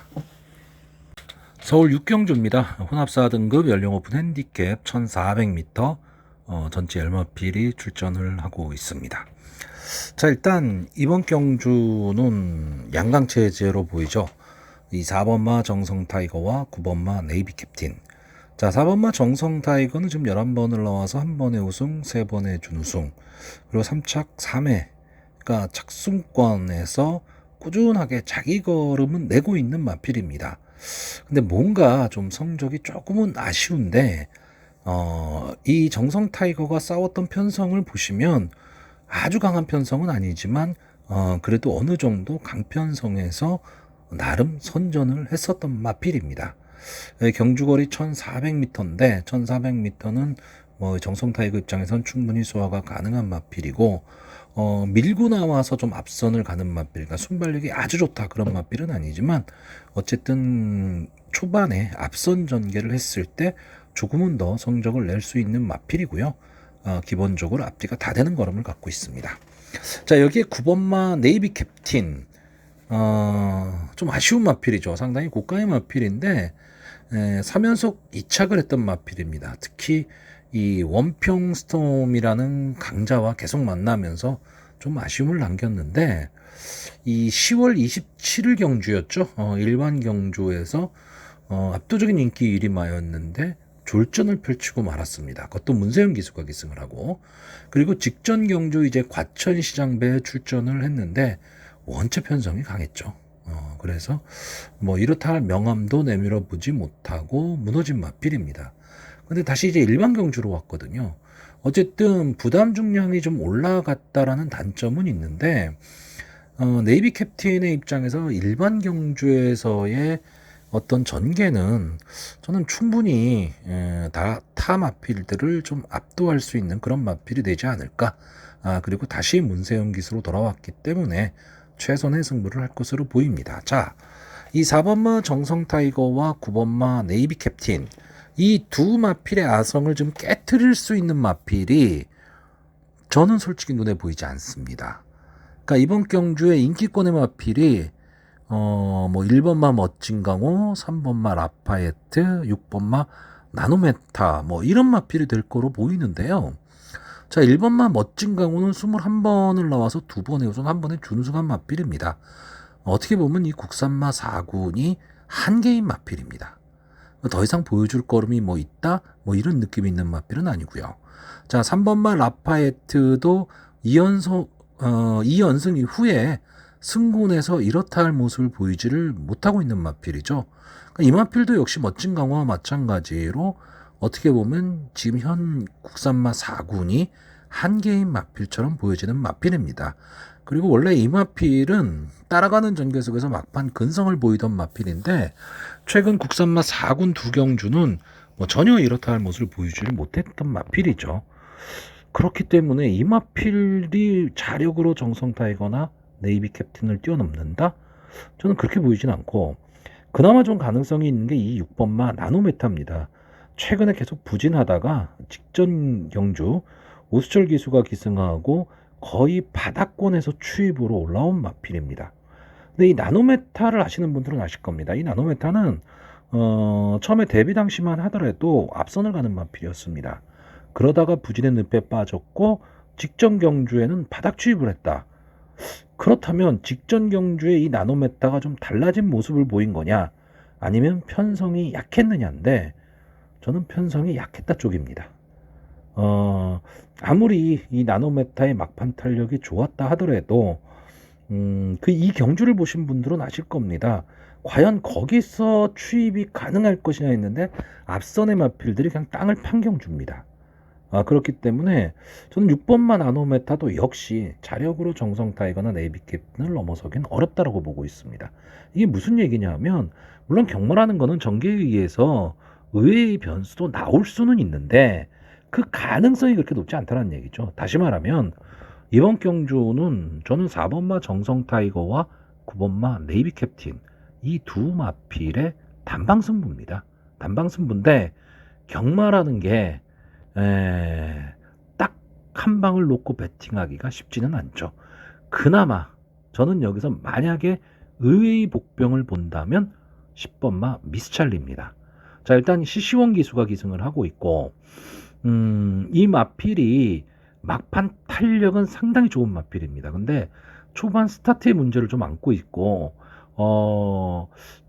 서울 6경주입니다. 혼합 4등급 연령 오픈 핸디캡 1400m 전체 10마필이 출전을 하고 있습니다. 자, 일단 이번 경주는 양강체제로 보이죠. 이 4번마 정성 타이거와 9번마 네이비 캡틴. 자, 4번마 정성 타이거는 지금 11번을 나와서 1번의 우승, 3번의 준우승, 그리고 3착 3회, 그러니까 착순권에서 꾸준하게 자기 걸음은 내고 있는 마필입니다. 근데 뭔가 좀 성적이 조금은 아쉬운데, 이 정성 타이거가 싸웠던 편성을 보시면 아주 강한 편성은 아니지만 그래도 어느 정도 강편성에서 나름 선전을 했었던 마필입니다. 경주거리 1400m인데 1400m는 뭐 정성 타이거 입장에선 충분히 소화가 가능한 마필이고, 밀고 나와서 좀 앞선을 가는 마필, 그러니까 순발력이 아주 좋다 그런 마필은 아니지만 어쨌든 초반에 앞선 전개를 했을 때 조금은 더 성적을 낼 수 있는 마필이고요. 기본적으로 앞뒤가 다 되는 걸음을 갖고 있습니다. 자, 여기에 9번마 네이비 캡틴, 좀 아쉬운 마필이죠. 상당히 고가의 마필인데 3연속 2착을 했던 마필입니다. 특히 이 원평 스톰이라는 강자와 계속 만나면서 좀 아쉬움을 남겼는데, 이 10월 27일 경주였죠. 일반 경주에서 압도적인 인기 1위마였는데 졸전을 펼치고 말았습니다. 그것도 문세윤 기수가 기승을 하고, 그리고 직전 경주 이제 과천시장배에 출전을 했는데 원체 편성이 강했죠. 그래서 뭐 이렇다 할 명함도 내밀어 보지 못하고 무너진 마필입니다. 근데 다시 이제 일반 경주로 왔거든요. 어쨌든 부담 중량이 좀 올라갔다라는 단점은 있는데, 네이비 캡틴의 입장에서 일반 경주에서의 어떤 전개는 저는 충분히 타 마필들을 좀 압도할 수 있는 그런 마필이 되지 않을까. 그리고 다시 문세영 기수로 돌아왔기 때문에 최선의 승부를 할 것으로 보입니다. 자, 이 4번마 정성 타이거와 9번마 네이비 캡틴, 이 두 마필의 아성을 좀 깨트릴 수 있는 마필이 저는 솔직히 눈에 보이지 않습니다. 그러니까 이번 경주의 인기권의 마필이 뭐 1번마 멋진 강호, 3번마 라파에트, 6번마 나노메타 뭐 이런 마필이 될 거로 보이는데요. 자, 1번마 멋진 강호는 21번을 나와서 2번에 우선 1번에 준수한 마필입니다. 어떻게 보면 이 국산마 4군이 한계인 마필입니다. 더 이상 보여줄 걸음이 뭐 있다? 뭐 이런 느낌이 있는 마필은 아니고요. 자, 3번마 라파에트도 2연승 이후에 승군에서 이렇다 할 모습을 보이지를 못하고 있는 마필이죠. 그러니까 이 마필도 역시 멋진 강화와 마찬가지로 어떻게 보면 지금 현 국산마 4군이 한계인 마필처럼 보여지는 마필입니다. 그리고 원래 이 마필은 따라가는 전개 속에서 막판 근성을 보이던 마필인데 최근 국산마 4군 두 경주는 뭐 전혀 이렇다 할 모습을 보여주지 못했던 마필이죠. 그렇기 때문에 이 마필이 자력으로 정성타이거나 네이비 캡틴을 뛰어넘는다? 저는 그렇게 보이진 않고 그나마 좀 가능성이 있는 게 이 6번마 나노메타입니다. 최근에 계속 부진하다가 직전 경주 오수철 기수가 기승하고 거의 바닥권에서 추입으로 올라온 마필입니다. 근데 이 나노메타를 아시는 분들은 아실 겁니다. 이 나노메타는 처음에 데뷔 당시만 하더라도 앞선을 가는 마필이었습니다. 그러다가 부진의 늪에 빠졌고 직전 경주에는 바닥 추입을 했다. 그렇다면 직전 경주에 이 나노메타가 좀 달라진 모습을 보인 거냐 아니면 편성이 약했느냐인데 저는 편성이 약했다 쪽입니다. 아무리 이 나노메타의 막판 탄력이 좋았다 하더라도 이 경주를 보신 분들은 아실 겁니다. 과연 거기서 추입이 가능할 것이냐 했는데 앞선의 마필들이 그냥 땅을 판 경주입니다. 그렇기 때문에 저는 6번만 나노메타도 역시 자력으로 정성타이거나 네이비 캡틴을 넘어서긴 어렵다라고 보고 있습니다. 이게 무슨 얘기냐면 물론 경마라는 거는 전개에 의해서 의외의 변수도 나올 수는 있는데 그 가능성이 그렇게 높지 않다는 얘기죠. 다시 말하면 이번 경주는 저는 4번마 정성타이거와 9번마 네이비 캡틴 이 두 마필의 단방승부입니다. 단방승부인데 경마라는 게 딱 한 방을 놓고 배팅하기가 쉽지는 않죠. 그나마 저는 여기서 만약에 의외의 복병을 본다면 10번마 미스찰리입니다. 자, 일단 시시원 기수가 기승을 하고 있고 이 마필이 막판 탄력은 상당히 좋은 마필입니다. 근데 초반 스타트의 문제를 좀 안고 있고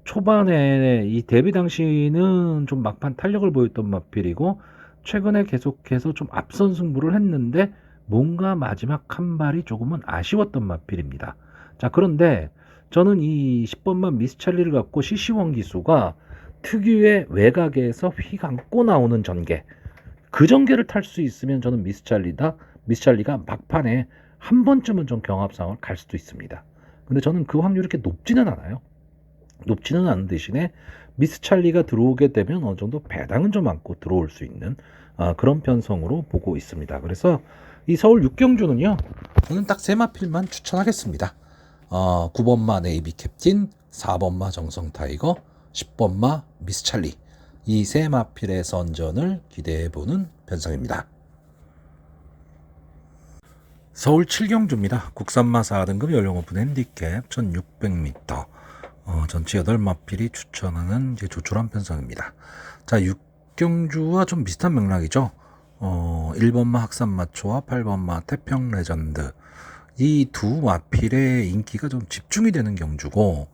초반에 이 데뷔 당시는 좀 막판 탄력을 보였던 마필이고 최근에 계속해서 좀 앞선 승부를 했는데 뭔가 마지막 한 발이 조금은 아쉬웠던 마필입니다. 자, 그런데 저는 이 10번만 미스찰리를 갖고 시시원 기수가 특유의 외곽에서 휙 안고 나오는 전개 그 전개를 탈 수 있으면 저는 미스찰리가 막판에 한 번쯤은 좀 경합상을 갈 수도 있습니다. 근데 저는 그 확률이 이렇게 높지는 않아요. 높지는 않은 대신에 미스찰리가 들어오게 되면 어느 정도 배당은 좀 안고 들어올 수 있는 그런 편성으로 보고 있습니다. 그래서 이 서울 6경주는요 저는 딱 세 마필만 추천하겠습니다. 9번마 네이비 캡틴, 4번마 정성타이거, 10번마 미스찰리 이 세 마필의 선전을 기대해보는 편성입니다. 서울 7경주입니다. 국산마 4등급 연령 오픈 핸디캡 1600m 전체 8마필이 추천하는 이제 조촐한 편성입니다. 자, 6경주와 좀 비슷한 맥락이죠. 1번마 학산마초와 8번마 태평 레전드 이 두 마필의 인기가 좀 집중이 되는 경주고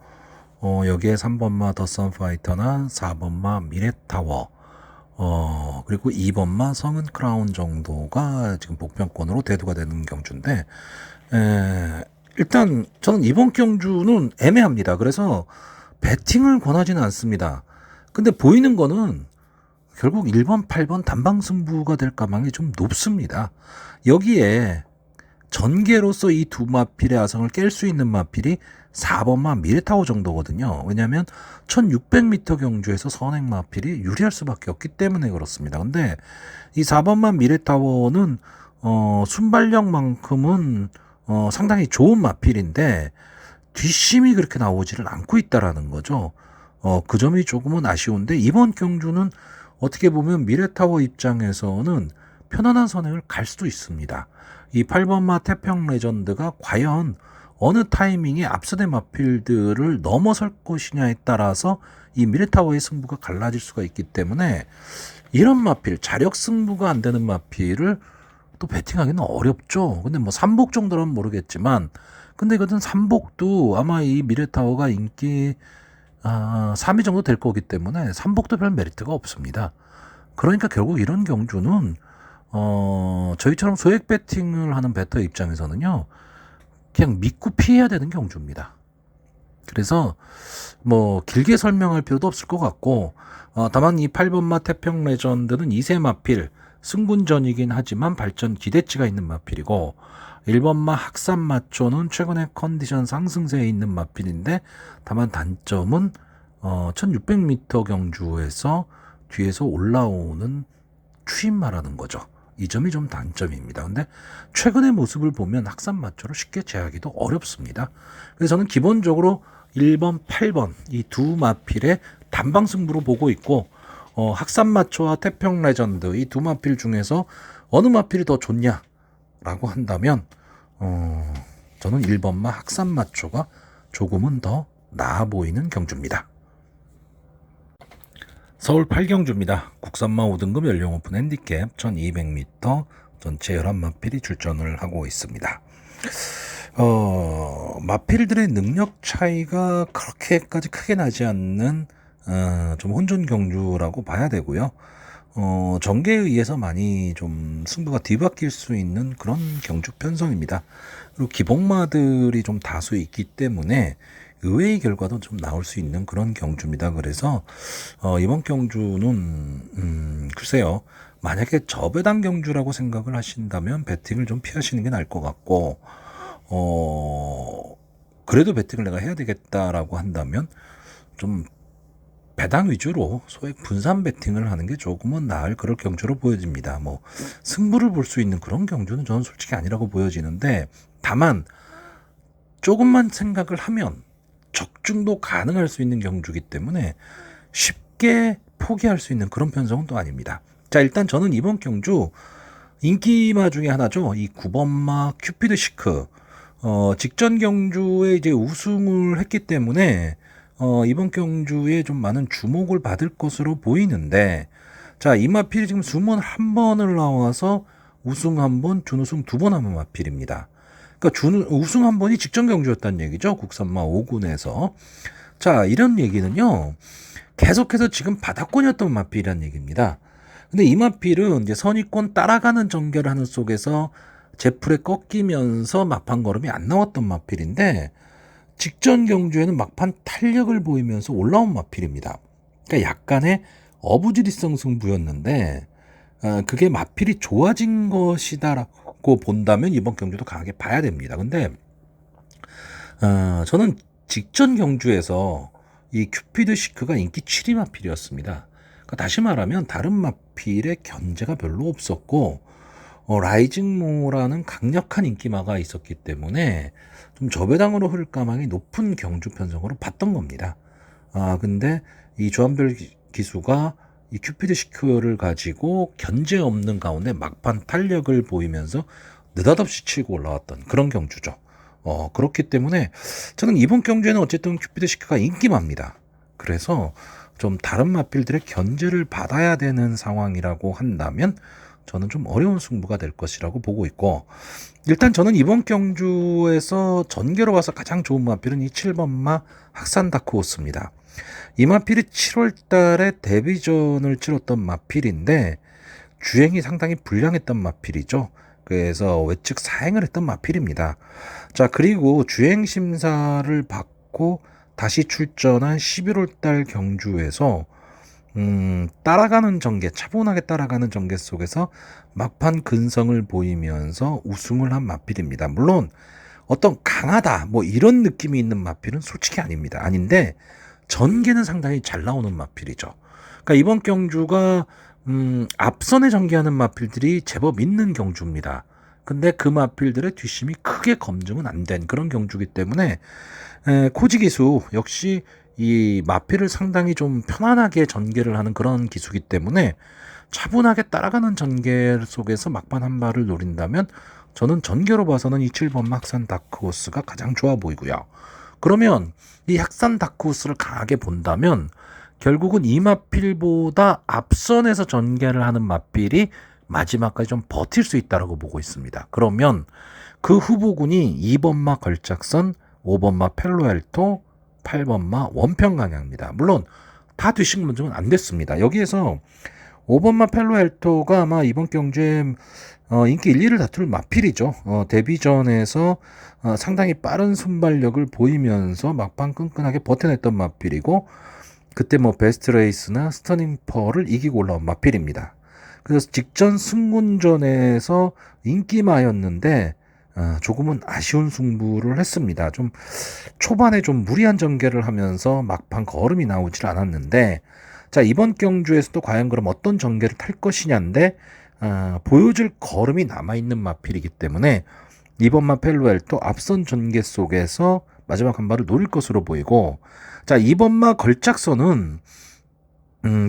여기에 3번마 더선 파이터나 4번마 미래타워 그리고 2번마 성은 크라운 정도가 지금 복병권으로 대두가 되는 경주인데 일단 저는 이번 경주는 애매합니다. 그래서 배팅을 권하지는 않습니다. 근데 보이는 거는 결국 1번, 8번 단방 승부가 될 가망이 좀 높습니다. 여기에 전개로서 이 두 마필의 아성을 깰 수 있는 마필이 4번마 미래타워 정도거든요. 왜냐하면 1600m 경주에서 선행 마필이 유리할 수밖에 없기 때문에 그렇습니다. 근데 이 4번마 미래타워는 순발력만큼은 상당히 좋은 마필인데 뒷심이 그렇게 나오지를 않고 있다라는 거죠. 그 점이 조금은 아쉬운데 이번 경주는 어떻게 보면 미래타워 입장에서는 편안한 선행을 갈 수도 있습니다. 이 8번마 태평 레전드가 과연 어느 타이밍에 앞선의 마필들을 넘어설 것이냐에 따라서 이 미래타워의 승부가 갈라질 수가 있기 때문에 이런 마필, 자력 승부가 안 되는 마필을 또 배팅하기는 어렵죠. 근데 뭐 삼복 정도라면 모르겠지만, 근데 이것은 삼복도 아마 이 미래타워가 인기 3위 정도 될 거기 때문에 삼복도 별 메리트가 없습니다. 그러니까 결국 이런 경주는 저희처럼 소액 배팅을 하는 배터 입장에서는요, 그냥 믿고 피해야 되는 경주입니다. 그래서 뭐 길게 설명할 필요도 없을 것 같고, 다만 이 8번마 태평 레전드는 2세 마필 승군전이긴 하지만 발전 기대치가 있는 마필이고, 1번마 학산 마초는 최근에 컨디션 상승세에 있는 마필인데, 다만 단점은 1600m 경주에서 뒤에서 올라오는 추임마라는 거죠. 이 점이 좀 단점입니다. 근데 최근의 모습을 보면 학산 마초로 쉽게 제하기도 어렵습니다. 그래서 저는 기본적으로 1번, 8번 이 두 마필의 단방 승부로 보고 있고, 학산 마초와 태평 레전드 이 두 마필 중에서 어느 마필이 더 좋냐라고 한다면 저는 1번마 학산 마초가 조금은 더 나아 보이는 경주입니다. 서울 8경주입니다. 국산마 5등급 연령 오픈 핸디캡 1200m 전체 11마필이 출전을 하고 있습니다. 마필들의 능력 차이가 그렇게까지 크게 나지 않는 좀 혼전 경주라고 봐야 되고요. 전개에 의해서 많이 좀 승부가 뒤바뀔 수 있는 그런 경주 편성입니다. 그리고 기복마들이 좀 다수 있기 때문에 의외의 결과도 좀 나올 수 있는 그런 경주입니다. 그래서 이번 경주는 글쎄요. 만약에 저배당 경주라고 생각을 하신다면 배팅을 좀 피하시는 게 나을 것 같고, 그래도 배팅을 내가 해야 되겠다라고 한다면 좀 배당 위주로 소액 분산 배팅을 하는 게 조금은 나을 그럴 경주로 보여집니다. 뭐 승부를 볼 수 있는 그런 경주는 저는 솔직히 아니라고 보여지는데, 다만 조금만 생각을 하면 적중도 가능할 수 있는 경주이기 때문에 쉽게 포기할 수 있는 그런 편성은 또 아닙니다. 자, 일단 저는 이번 경주 인기마 중에 하나죠. 이 9번마 큐피드 시크. 직전 경주에 이제 우승을 했기 때문에 이번 경주에 좀 많은 주목을 받을 것으로 보이는데, 자, 이 마필이 지금 수문 한 번을 나와서 우승 한 번, 준우승 두 번 하는 마필입니다. 그러니까 우승 한 번이 직전 경주였다는 얘기죠. 국산마 5군에서. 자, 이런 얘기는요, 계속해서 지금 바닥권이었던 마필이라는 얘기입니다. 근데 이 마필은 이제 선의권 따라가는 전개를 하는 속에서 제풀에 꺾이면서 막판 걸음이 안 나왔던 마필인데, 직전 경주에는 막판 탄력을 보이면서 올라온 마필입니다. 그러니까 약간의 어부지리성 승부였는데, 그게 마필이 좋아진 것이다라고 본다면 이번 경주도 강하게 봐야 됩니다. 근데 저는 직전 경주에서 이 큐피드 시크가 인기 7위 마필이었습니다. 그러니까 다시 말하면 다른 마필의 견제가 별로 없었고, 라이징모라는 강력한 인기마가 있었기 때문에 좀 저배당으로 흐를 가망이 높은 경주 편성으로 봤던 겁니다. 근데 이 조합별 기수가 이 큐피드 시크를 가지고 견제 없는 가운데 막판 탄력을 보이면서 느닷없이 치고 올라왔던 그런 경주죠. 그렇기 때문에 저는 이번 경주에는 어쨌든 큐피드 시크가 인기마입니다. 그래서 좀 다른 마필들의 견제를 받아야 되는 상황이라고 한다면 저는 좀 어려운 승부가 될 것이라고 보고 있고, 일단 저는 이번 경주에서 전개로 봐서 가장 좋은 마필은 이 7번마 학산 다크호스입니다. 이 마필이 7월 달에 데뷔전을 치렀던 마필인데 주행이 상당히 불량했던 마필이죠. 그래서 외측 사행을 했던 마필입니다. 자, 그리고 주행 심사를 받고 다시 출전한 11월 달 경주에서 따라가는 전개, 차분하게 따라가는 전개 속에서 막판 근성을 보이면서 우승을 한 마필입니다. 물론 어떤 강하다 뭐 이런 느낌이 있는 마필은 솔직히 아닙니다. 아닌데 전개는 상당히 잘 나오는 마필이죠. 그러니까 이번 경주가 앞선에 전개하는 마필들이 제법 있는 경주입니다. 근데 그 마필들의 뒷심이 크게 검증은 안 된 그런 경주이기 때문에 코지 기수 역시 이 마필을 상당히 좀 편안하게 전개를 하는 그런 기수이기 때문에 차분하게 따라가는 전개 속에서 막판 한 발을 노린다면 저는 전개로 봐서는 이 7번 막산 다크호스가 가장 좋아 보이고요. 그러면 이 학산 다크호스를 강하게 본다면 결국은 이 마필보다 앞선에서 전개를 하는 마필이 마지막까지 좀 버틸 수 있다고 보고 있습니다. 그러면 그 후보군이 2번마 걸작선, 5번마 펠로알토, 8번마 원평강야입니다. 물론 다 뒤식 문제는 안 됐습니다. 여기에서 5번마 펠로알토가 아마 이번 경주에 인기 1, 2를 다툴 마필이죠. 데뷔전에서 상당히 빠른 순발력을 보이면서 막판 끈끈하게 버텨냈던 마필이고, 그때 뭐 베스트 레이스나 스터닝 퍼를 이기고 올라온 마필입니다. 그래서 직전 승군전에서 인기마였는데 조금은 아쉬운 승부를 했습니다. 좀 초반에 좀 무리한 전개를 하면서 막판 걸음이 나오질 않았는데, 자, 이번 경주에서도 과연 그럼 어떤 전개를 탈 것이냐인데, 보여줄 걸음이 남아있는 마필이기 때문에 이번 마펠로엘도 앞선 전개 속에서 마지막 한 발을 노릴 것으로 보이고, 자, 이번 마 걸작선은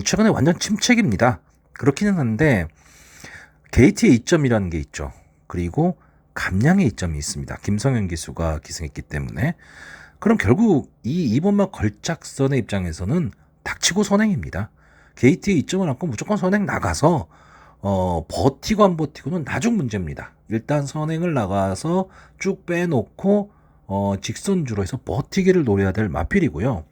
최근에 완전 침체기입니다. 그렇기는 한데 게이트의 이점이라는 게 있죠. 그리고 감량의 이점이 있습니다. 김성현 기수가 기승했기 때문에. 그럼 결국 이 2번마 걸작선의 입장에서는 닥치고 선행입니다. 게이트의 이점을 안고 무조건 선행 나가서 버티고 안 버티고는 나중 문제입니다. 일단 선행을 나가서 쭉 빼놓고 직선주로 해서 버티기를 노려야 될 마필이고요.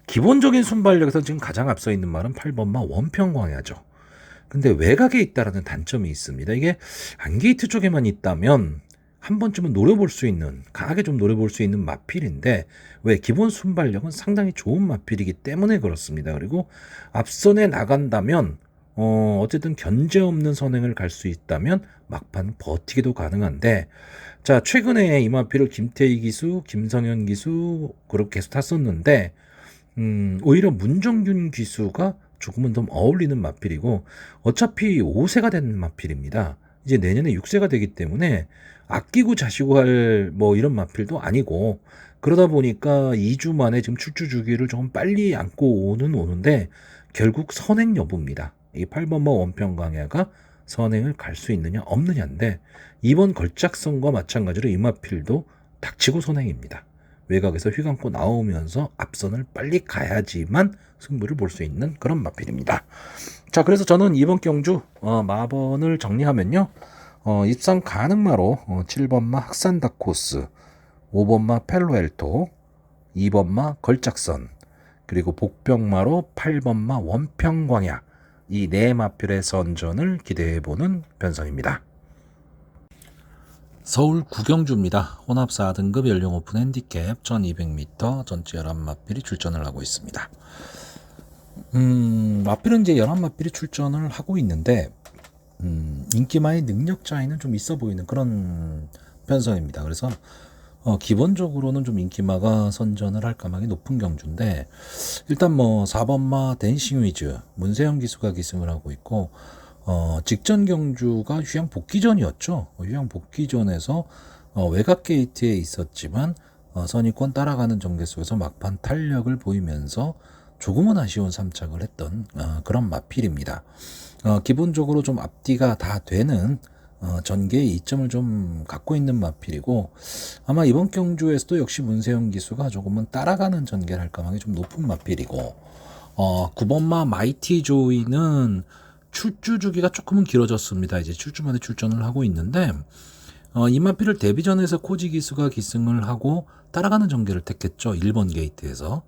기본적인 순발력에서 지금 가장 앞서 있는 말은 8번마 원평광야죠. 근데 외곽에 있다라는 단점이 있습니다. 이게 안게이트 쪽에만 있다면 한 번쯤은 노려볼 수 있는, 강하게 좀 노려볼 수 있는 마필인데, 왜 기본 순발력은 상당히 좋은 마필이기 때문에 그렇습니다. 그리고 앞선에 나간다면 어쨌든 견제 없는 선행을 갈 수 있다면 막판 버티기도 가능한데, 자, 최근에 이 마필을 김태희 기수, 김성현 기수 그렇게 계속 탔었는데 오히려 문정균 기수가 조금은 더 어울리는 마필이고, 어차피 5세가 된 마필입니다. 이제 내년에 6세가 되기 때문에 아끼고 자시고 할 뭐 이런 마필도 아니고, 그러다 보니까 2주 만에 지금 출주 주기를 조금 빨리 안고 오는데 결국 선행 여부입니다. 이 8번마 원평강야가 선행을 갈 수 있느냐 없느냐인데, 이번 걸작선과 마찬가지로 이 마필도 닥치고 선행입니다. 외곽에서 휘감고 나오면서 앞선을 빨리 가야지만 승부를 볼 수 있는 그런 마필입니다. 자, 그래서 저는 이번 경주 마번을 정리하면요, 입상 가능마로 7번마 학산다코스, 5번마 펠로엘토, 2번마 걸작선, 그리고 복병마로 8번마 원평광야, 이 네 마필의 선전을 기대해보는 변성입니다. 서울 구경주입니다. 혼합 4등급 연령 오픈 핸디캡 1200m 전체 11마필이 출전을 하고 있습니다. 마필은 이제 11마필이 출전을 하고 있는데, 인기마의 능력 차이는 좀 있어 보이는 그런 편성입니다. 그래서 기본적으로는 좀 인기마가 선전을 할 가망이 높은 경주인데, 일단 뭐 4번마 댄싱 위즈 문세영 기수가 기승을 하고 있고, 직전 경주가 휴양 복귀전이었죠. 휴양 복귀전에서 외곽 게이트에 있었지만 선의권 따라가는 전개 속에서 막판 탄력을 보이면서 조금은 아쉬운 3착을 했던 그런 마필입니다. 기본적으로 좀 앞뒤가 다 되는 전개의 이점을 좀 갖고 있는 마필이고, 아마 이번 경주에서도 역시 문세영 기수가 조금은 따라가는 전개를 할 가망이 좀 높은 마필이고, 9번마 마이티 조이는 출주 주기가 조금은 길어졌습니다. 이제 출주만에 출전을 하고 있는데, 이 마필을 데뷔전에서 코지 기수가 기승을 하고 따라가는 전개를 택했죠. 1번 게이트에서.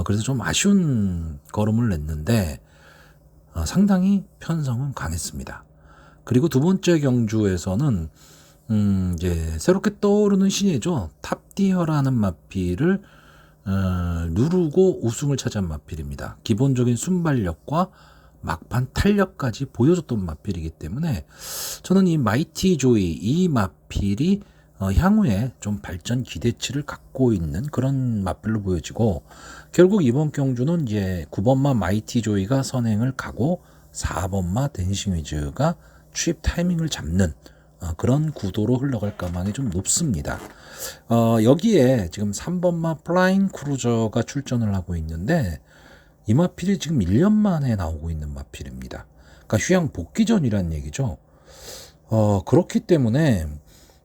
그래서 좀 아쉬운 걸음을 냈는데 상당히 편성은 강했습니다. 그리고 두 번째 경주에서는 이제 새롭게 떠오르는 신예죠. 탑디어라는 마필을 누르고 우승을 차지한 마필입니다. 기본적인 순발력과 막판 탄력까지 보여줬던 마필이기 때문에 저는 이 마이티 조이, 이 마필이 향후에 좀 발전 기대치를 갖고 있는 그런 마필로 보여지고, 결국 이번 경주는 이제 9번마 마이티 조이가 선행을 가고 4번마 댄싱 위즈가 추입 타이밍을 잡는 그런 구도로 흘러갈 가망이 좀 높습니다. 여기에 지금 3번마 플라잉 크루저가 출전을 하고 있는데, 이 마필이 지금 1년 만에 나오고 있는 마필입니다. 그러니까 휴양 복귀전이라는 얘기죠. 그렇기 때문에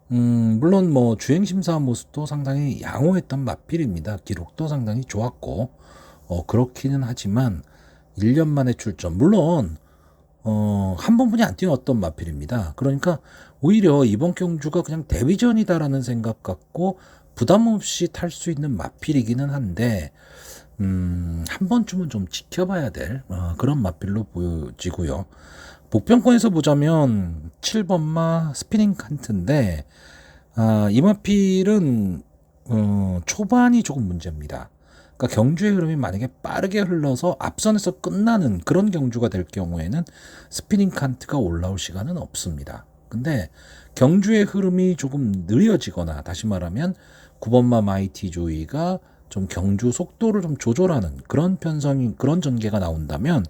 물론 뭐 주행 심사 모습도 상당히 양호했던 마필입니다. 기록도 상당히 좋았고 그렇기는 하지만 1년 만에 출전. 물론 한 번뿐이 안 뛰었던 마필입니다. 그러니까 오히려 이번 경주가 그냥 데뷔전이다라는 생각 갖고 부담 없이 탈 수 있는 마필이기는 한데 한 번쯤은 좀 지켜봐야 될 그런 마필로 보여지고요. 복병권에서 보자면 7번마 스피닝 칸트인데 이 마필은 초반이 조금 문제입니다. 그러니까 경주의 흐름이 만약에 빠르게 흘러서 앞선에서 끝나는 그런 경주가 될 경우에는 스피닝 칸트가 올라올 시간은 없습니다. 근데 경주의 흐름이 조금 느려지거나 다시 말하면 9번마 마이티 조이가 좀 경주 속도를 좀 조절하는 그런 편성이 그런 전개가 나온다면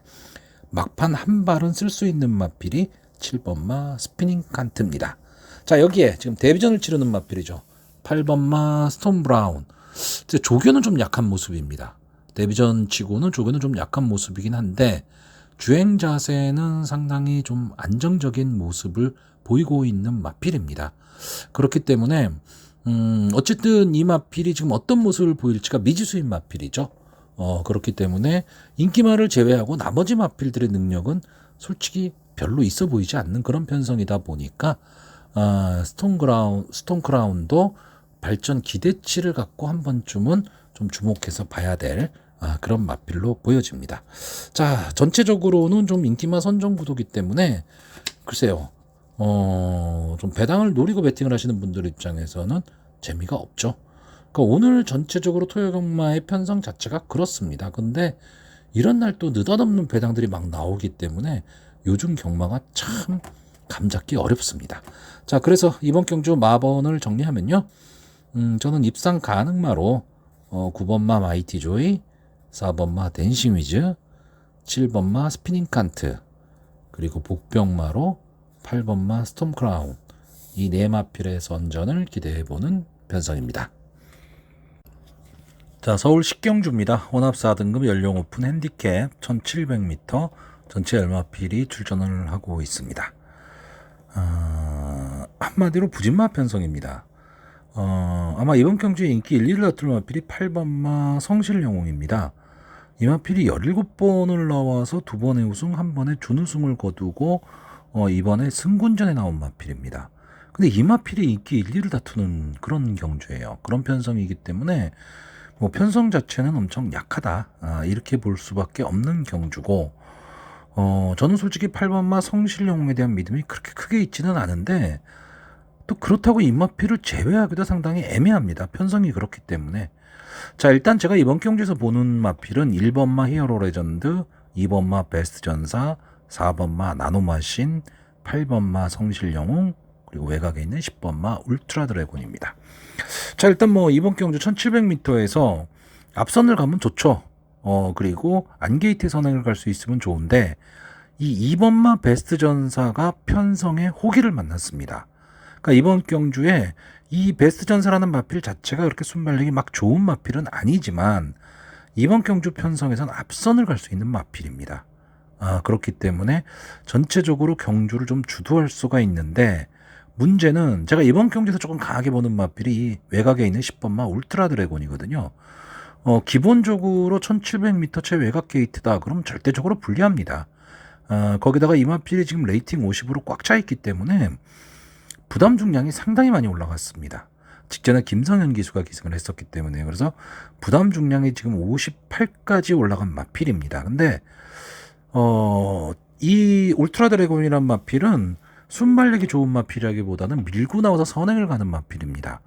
막판 한 발은 쓸 수 있는 마필이 7번마 스피닝 칸트입니다. 자, 여기에 지금 데뷔전을 치르는 마필이죠. 8번마 스톰 브라운. 조교는 좀 약한 모습입니다. 데뷔전 치고는 조교는 좀 약한 모습이긴 한데 주행 자세는 상당히 좀 안정적인 모습을 보이고 있는 마필입니다. 그렇기 때문에 어쨌든 이 마필이 지금 어떤 모습을 보일지가 미지수인 마필이죠. 그렇기 때문에 인기마를 제외하고 나머지 마필들의 능력은 솔직히 별로 있어 보이지 않는 그런 편성이다 보니까 스톤 크라운도 발전 기대치를 갖고 한 번쯤은 좀 주목해서 봐야 될 그런 마필로 보여집니다. 자, 전체적으로는 좀 인기마 선정 구도기 때문에 글쎄요, 좀 배당을 노리고 배팅을 하시는 분들 입장에서는 재미가 없죠. 그러니까 오늘 전체적으로 토요경마의 편성 자체가 그렇습니다. 근데 이런 날 또 느닷없는 배당들이 막 나오기 때문에 요즘 경마가 참 감잡기 어렵습니다. 자, 그래서 이번 경주 마번을 정리하면요. 저는 입상 가능마로 9번마 마이티 조이, 4번마 댄싱 위즈, 7번마 스피닝 칸트, 그리고 복병마로 8번마 스톰 크라운, 이 네 마필의 선전을 기대해보는 편성입니다. 자, 서울 식경주입니다. 혼합 4등급 연령 오픈 핸디캡 1700m 전체 열마필이 출전을 하고 있습니다. 한마디로 부진마 편성입니다. 아마 이번 경주에 인기 1, 2를 다툴 마필이 8번마 성실영웅입니다. 이 마필이 17번을 나와서 2번의 우승, 1번의 준우승을 거두고 이번에 승군전에 나온 마필입니다. 근데 이 마필이 인기 1, 2를 다투는 그런 경주예요. 그런 편성이기 때문에 뭐 편성 자체는 엄청 약하다, 이렇게 볼 수밖에 없는 경주고, 저는 솔직히 8번마 성실영웅에 대한 믿음이 그렇게 크게 있지는 않은데 또 그렇다고 이 마필을 제외하기도 상당히 애매합니다. 편성이 그렇기 때문에. 자, 일단 제가 이번 경주에서 보는 마필은 1번마 히어로 레전드, 2번마 베스트 전사, 4번마 나노마신, 8번마 성실영웅, 그리고 외곽에 있는 10번마 울트라 드래곤입니다. 자, 일단 뭐 이번 경주 1700m에서 앞선을 가면 좋죠. 그리고 안게이트 선행을 갈 수 있으면 좋은데 이 2번마 베스트 전사가 편성의 호기를 만났습니다. 그러니까 이번 경주에 이 베스트 전사라는 마필 자체가 그렇게 순발력이 막 좋은 마필은 아니지만 이번 경주 편성에선 앞선을 갈 수 있는 마필입니다. 그렇기 때문에 전체적으로 경주를 좀 주도할 수가 있는데 문제는 제가 이번 경주에서 조금 강하게 보는 마필이 외곽에 있는 10번마 울트라 드래곤이거든요. 기본적으로 1700m 채 외곽 게이트다. 그럼 절대적으로 불리합니다. 거기다가 이 마필이 지금 레이팅 50으로 꽉 차 있기 때문에 부담 중량이 상당히 많이 올라갔습니다. 직전에 김성현 기수가 기승을 했었기 때문에. 그래서 부담 중량이 지금 58까지 올라간 마필입니다. 근데 이 울트라 드래곤이란 마필은 순발력이 좋은 마필이라기보다는 밀고 나와서 선행을 가는 마필입니다.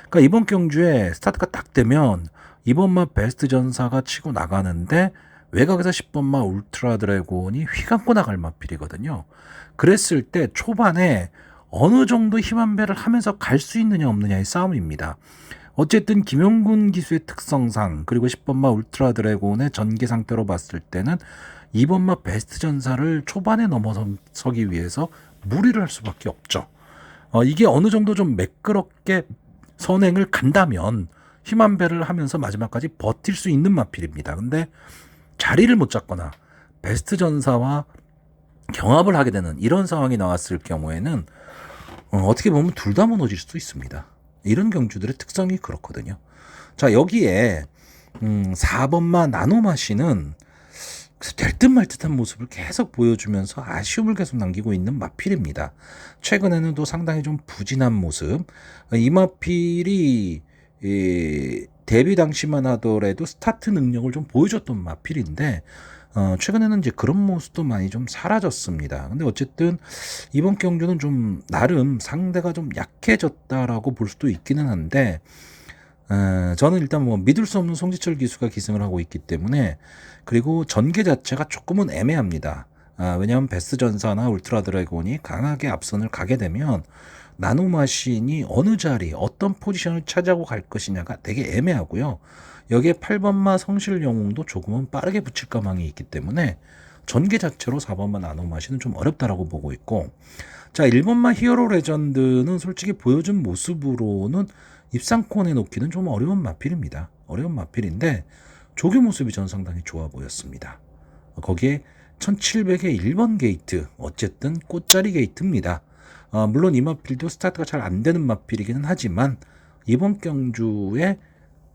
그러니까 이번 경주에 스타트가 딱 되면 이번마 베스트 전사가 치고 나가는데 외곽에서 10번마 울트라 드래곤이 휘감고 나갈 마필이거든요. 그랬을 때 초반에 어느 정도 힘한 배를 하면서 갈 수 있느냐 없느냐의 싸움입니다. 어쨌든 김용군 기수의 특성상 그리고 10번마 울트라 드래곤의 전개 상태로 봤을 때는 2번마 베스트 전사를 초반에 넘어서기 위해서 무리를 할 수밖에 없죠. 이게 어느 정도 좀 매끄럽게 선행을 간다면 힘한 배를 하면서 마지막까지 버틸 수 있는 마필입니다. 근데 자리를 못 잡거나 베스트 전사와 경합을 하게 되는 이런 상황이 나왔을 경우에는 어떻게 보면 둘 다 무너질 수도 있습니다. 이런 경주들의 특성이 그렇거든요. 자, 여기에 4번마 나노마시는 될 듯 말 듯한 모습을 계속 보여주면서 아쉬움을 계속 남기고 있는 마필입니다. 최근에는 또 상당히 좀 부진한 모습. 이 마필이 데뷔 당시만 하더라도 스타트 능력을 좀 보여줬던 마필인데 최근에는 이제 그런 모습도 많이 좀 사라졌습니다. 근데 어쨌든 이번 경주는 좀 나름 상대가 좀 약해졌다라고 볼 수도 있기는 한데 저는 일단 뭐 믿을 수 없는 송지철 기수가 기승을 하고 있기 때문에, 그리고 전개 자체가 조금은 애매합니다. 왜냐하면 베스 전사나 울트라 드래곤이 강하게 앞선을 가게 되면 나노마신이 어느 자리 어떤 포지션을 차지하고 갈 것이냐가 되게 애매하고요. 여기에 8번마 성실 영웅도 조금은 빠르게 붙일 가망이 있기 때문에 전개 자체로 4번마 나노마신은 좀 어렵다라고 보고 있고, 자 1번마 히어로 레전드는 솔직히 보여준 모습으로는 입상권에 놓기는 좀 어려운 마필입니다. 어려운 마필인데 조교 모습이 전 상당히 좋아 보였습니다. 거기에 1700의 1번 게이트, 어쨌든 꽃자리 게이트입니다. 물론 이 마필도 스타트가 잘 안 되는 마필이기는 하지만 이번 경주에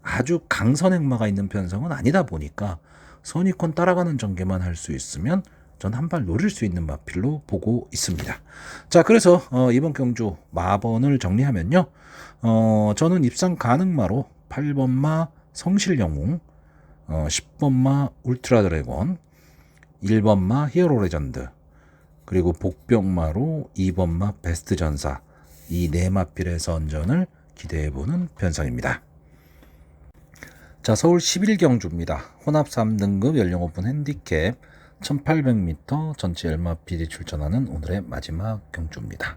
아주 강선 행마가 있는 편성은 아니다 보니까 선의권 따라가는 전개만 할 수 있으면 전 한 발 노릴 수 있는 마필로 보고 있습니다. 자, 그래서 이번 경주 마번을 정리하면요. 저는 입상 가능마로 8번마 성실영웅, 10번마 울트라 드래곤, 1번마 히어로 레전드, 그리고 복병마로 2번마 베스트 전사, 이 네 마필의 선전을 기대해보는 편성입니다. 자, 서울 11경주입니다. 혼합 3등급 연령 오픈 핸디캡 1800m 전체 열마필이 출전하는 오늘의 마지막 경주입니다.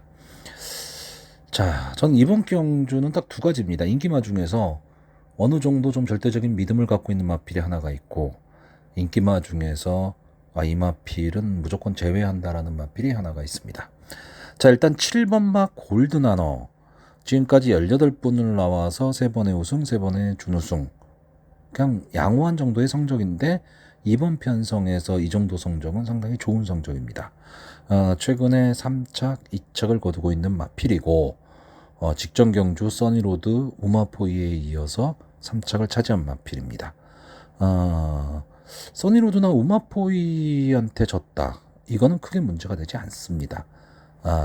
자, 전 이번 경주는 딱 두 가지입니다. 인기마 중에서 어느 정도 좀 절대적인 믿음을 갖고 있는 마필이 하나가 있고, 인기마 중에서 이 마필은 무조건 제외한다라는 마필이 하나가 있습니다. 자, 일단 7번마 골드나너. 지금까지 18분을 나와서 3번의 우승, 3번의 준우승. 그냥 양호한 정도의 성적인데 이번 편성에서 이 정도 성적은 상당히 좋은 성적입니다. 최근에 3착, 2착을 거두고 있는 마필이고, 직전 경주 써니로드 우마포이에 이어서 3착을 차지한 마필입니다. 써니로드나 우마포이한테 졌다, 이거는 크게 문제가 되지 않습니다.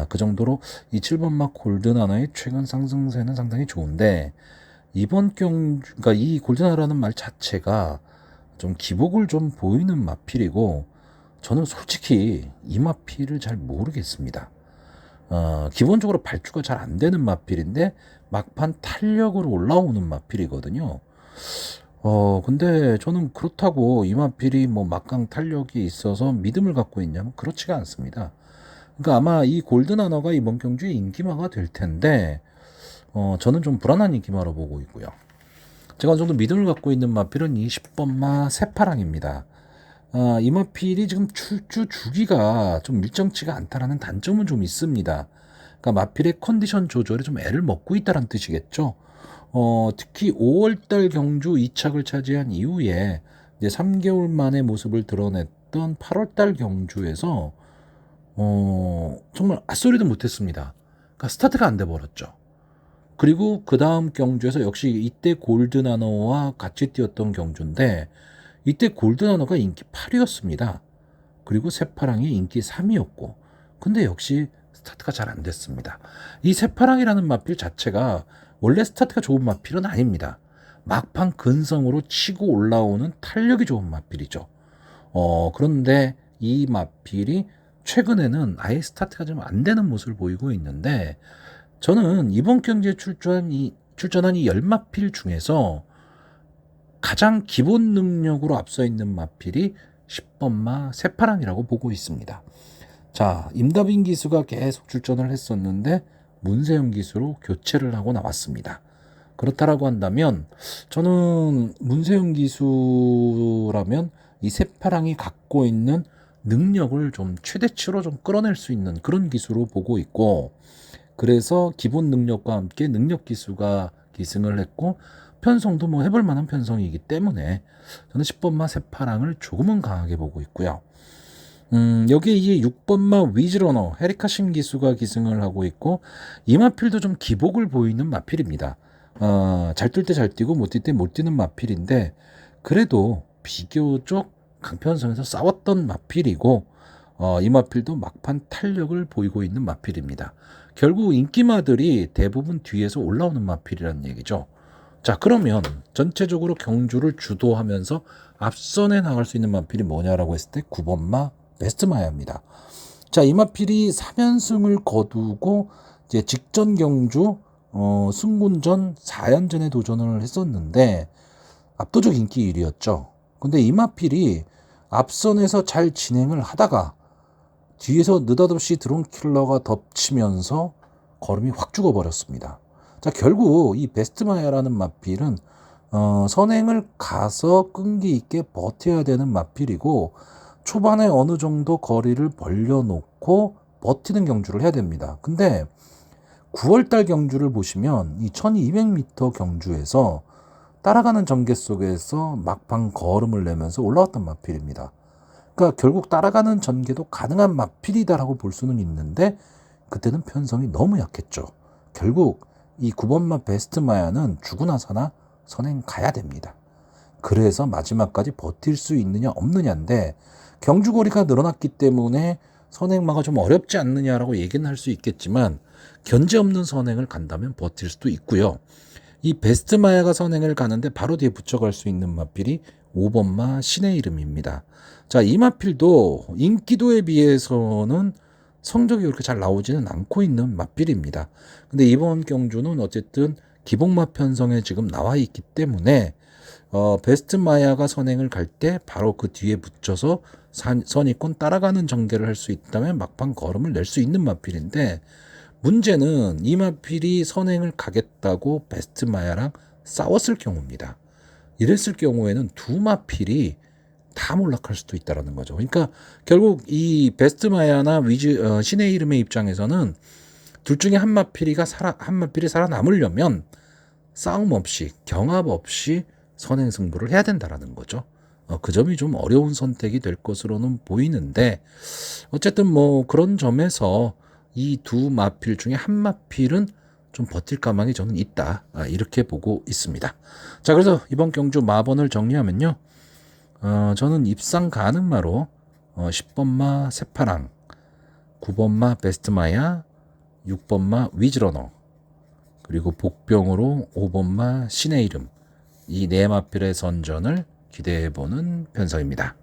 그 정도로 이 7번마 골드나너의 최근 상승세는 상당히 좋은데, 이번 경주, 그러니까 이 골드나너라는 말 자체가 좀 기복을 좀 보이는 마필이고, 저는 솔직히 이 마필을 잘 모르겠습니다. 기본적으로 발주가 잘 안 되는 마필인데 막판 탄력으로 올라오는 마필이거든요. 근데 저는 그렇다고 이 마필이 뭐 막강 탄력이 있어서 믿음을 갖고 있냐면 그렇지가 않습니다. 그러니까 아마 이 골드나너가 이번 경주의 인기마가 될 텐데, 저는 좀 불안한 인기마로 보고 있고요. 제가 어느 정도 믿음을 갖고 있는 마필은 20번마 새파랑입니다. 이 마필이 지금 출주 주기가 좀 일정치가 않다라는 단점은 좀 있습니다. 그러니까 마필의 컨디션 조절에 좀 애를 먹고 있다는 뜻이겠죠. 특히 5월달 경주 2착을 차지한 이후에 이제 3개월 만에 모습을 드러냈던 8월달 경주에서 정말 앗소리도 못했습니다. 그러니까 스타트가 안 돼 버렸죠. 그리고 그 다음 경주에서 역시 이때 골드나너와 같이 뛰었던 경주인데, 이때 골드나너가 인기 8위였습니다. 그리고 새파랑이 인기 3위였고, 근데 역시 스타트가 잘 안 됐습니다. 이 새파랑이라는 마필 자체가 원래 스타트가 좋은 마필은 아닙니다. 막판 근성으로 치고 올라오는 탄력이 좋은 마필이죠. 그런데 이 마필이 최근에는 아예 스타트가 좀 안 되는 모습을 보이고 있는데, 저는 이번 경기에 출전한 이 10마필 중에서 가장 기본 능력으로 앞서 있는 마필이 10번마 새파랑이라고 보고 있습니다. 자, 임다빈 기수가 계속 출전을 했었는데 문세영 기수로 교체를 하고 나왔습니다. 그렇다라고 한다면 저는 문세영 기수라면 이 새파랑이 갖고 있는 능력을 좀 최대치로 좀 끌어낼 수 있는 그런 기수로 보고 있고, 그래서 기본 능력과 함께 능력 기수가 기승을 했고, 편성도 뭐 해볼 만한 편성이기 때문에 저는 10번마 새파랑을 조금은 강하게 보고 있고요. 여기에 이제 6번마 위즈러너 헤리카신 기수가 기승을 하고 있고 이 마필도 좀 기복을 보이는 마필입니다. 잘 뛸 때 잘 뛰고 못 뛸 때 못 뛰는 마필인데 그래도 비교적 강편성에서 싸웠던 마필이고 이 마필도 막판 탄력을 보이고 있는 마필입니다. 결국 인기마들이 대부분 뒤에서 올라오는 마필이라는 얘기죠. 자, 그러면 전체적으로 경주를 주도하면서 앞선에 나갈 수 있는 마필이 뭐냐라고 했을 때 9번마 베스트마야입니다. 자, 이 마필이 3연승을 거두고 이제 직전 경주 승군전 4연전에 도전을 했었는데 압도적 인기 1위였죠. 근데 이 마필이 앞선에서 잘 진행을 하다가 뒤에서 느닷없이 드론킬러가 덮치면서 걸음이 확 죽어버렸습니다. 자, 결국 이 베스트마야라는 마필은 선행을 가서 끈기 있게 버텨야 되는 마필이고 초반에 어느 정도 거리를 벌려놓고 버티는 경주를 해야 됩니다. 근데 9월달 경주를 보시면 이 1200m 경주에서 따라가는 전개 속에서 막판 걸음을 내면서 올라왔던 마필입니다. 그러니까 결국 따라가는 전개도 가능한 마필이다라고 볼 수는 있는데 그때는 편성이 너무 약했죠. 결국 이 9번마 베스트마야는 죽으나 사나 선행 가야 됩니다. 그래서 마지막까지 버틸 수 있느냐 없느냐인데 경주거리가 늘어났기 때문에 선행마가 좀 어렵지 않느냐라고 얘기는 할 수 있겠지만 견제 없는 선행을 간다면 버틸 수도 있고요. 이 베스트마야가 선행을 가는데 바로 뒤에 붙여갈 수 있는 마필이 5번마 신의 이름입니다. 자, 이 마필도 인기도에 비해서는 성적이 그렇게 잘 나오지는 않고 있는 마필입니다. 근데 이번 경주는 어쨌든 기복마 편성에 지금 나와 있기 때문에 베스트마야가 선행을 갈 때 바로 그 뒤에 붙여서 선입권 따라가는 전개를 할 수 있다면 막판 걸음을 낼 수 있는 마필인데 문제는 이 마필이 선행을 가겠다고 베스트마야랑 싸웠을 경우입니다. 이랬을 경우에는 두 마필이 다 몰락할 수도 있다는 거죠. 그러니까 결국 이 베스트마야나 신의 이름의 입장에서는 둘 중에 한 마필이 살아남으려면 싸움 없이 경합 없이 선행 승부를 해야 된다라는 거죠. 그 점이 좀 어려운 선택이 될 것으로는 보이는데 어쨌든 뭐 그런 점에서 이 두 마필 중에 한 마필은 좀 버틸 가망이 저는 있다. 이렇게 보고 있습니다. 자, 그래서 이번 경주 마번을 정리하면요. 저는 입상 가능마로 10번마 세파랑, 9번마 베스트마야, 6번마 위즈러너, 그리고 복병으로 5번마 신의 이름 이 네 마필의 선전을 기대해보는 편성입니다.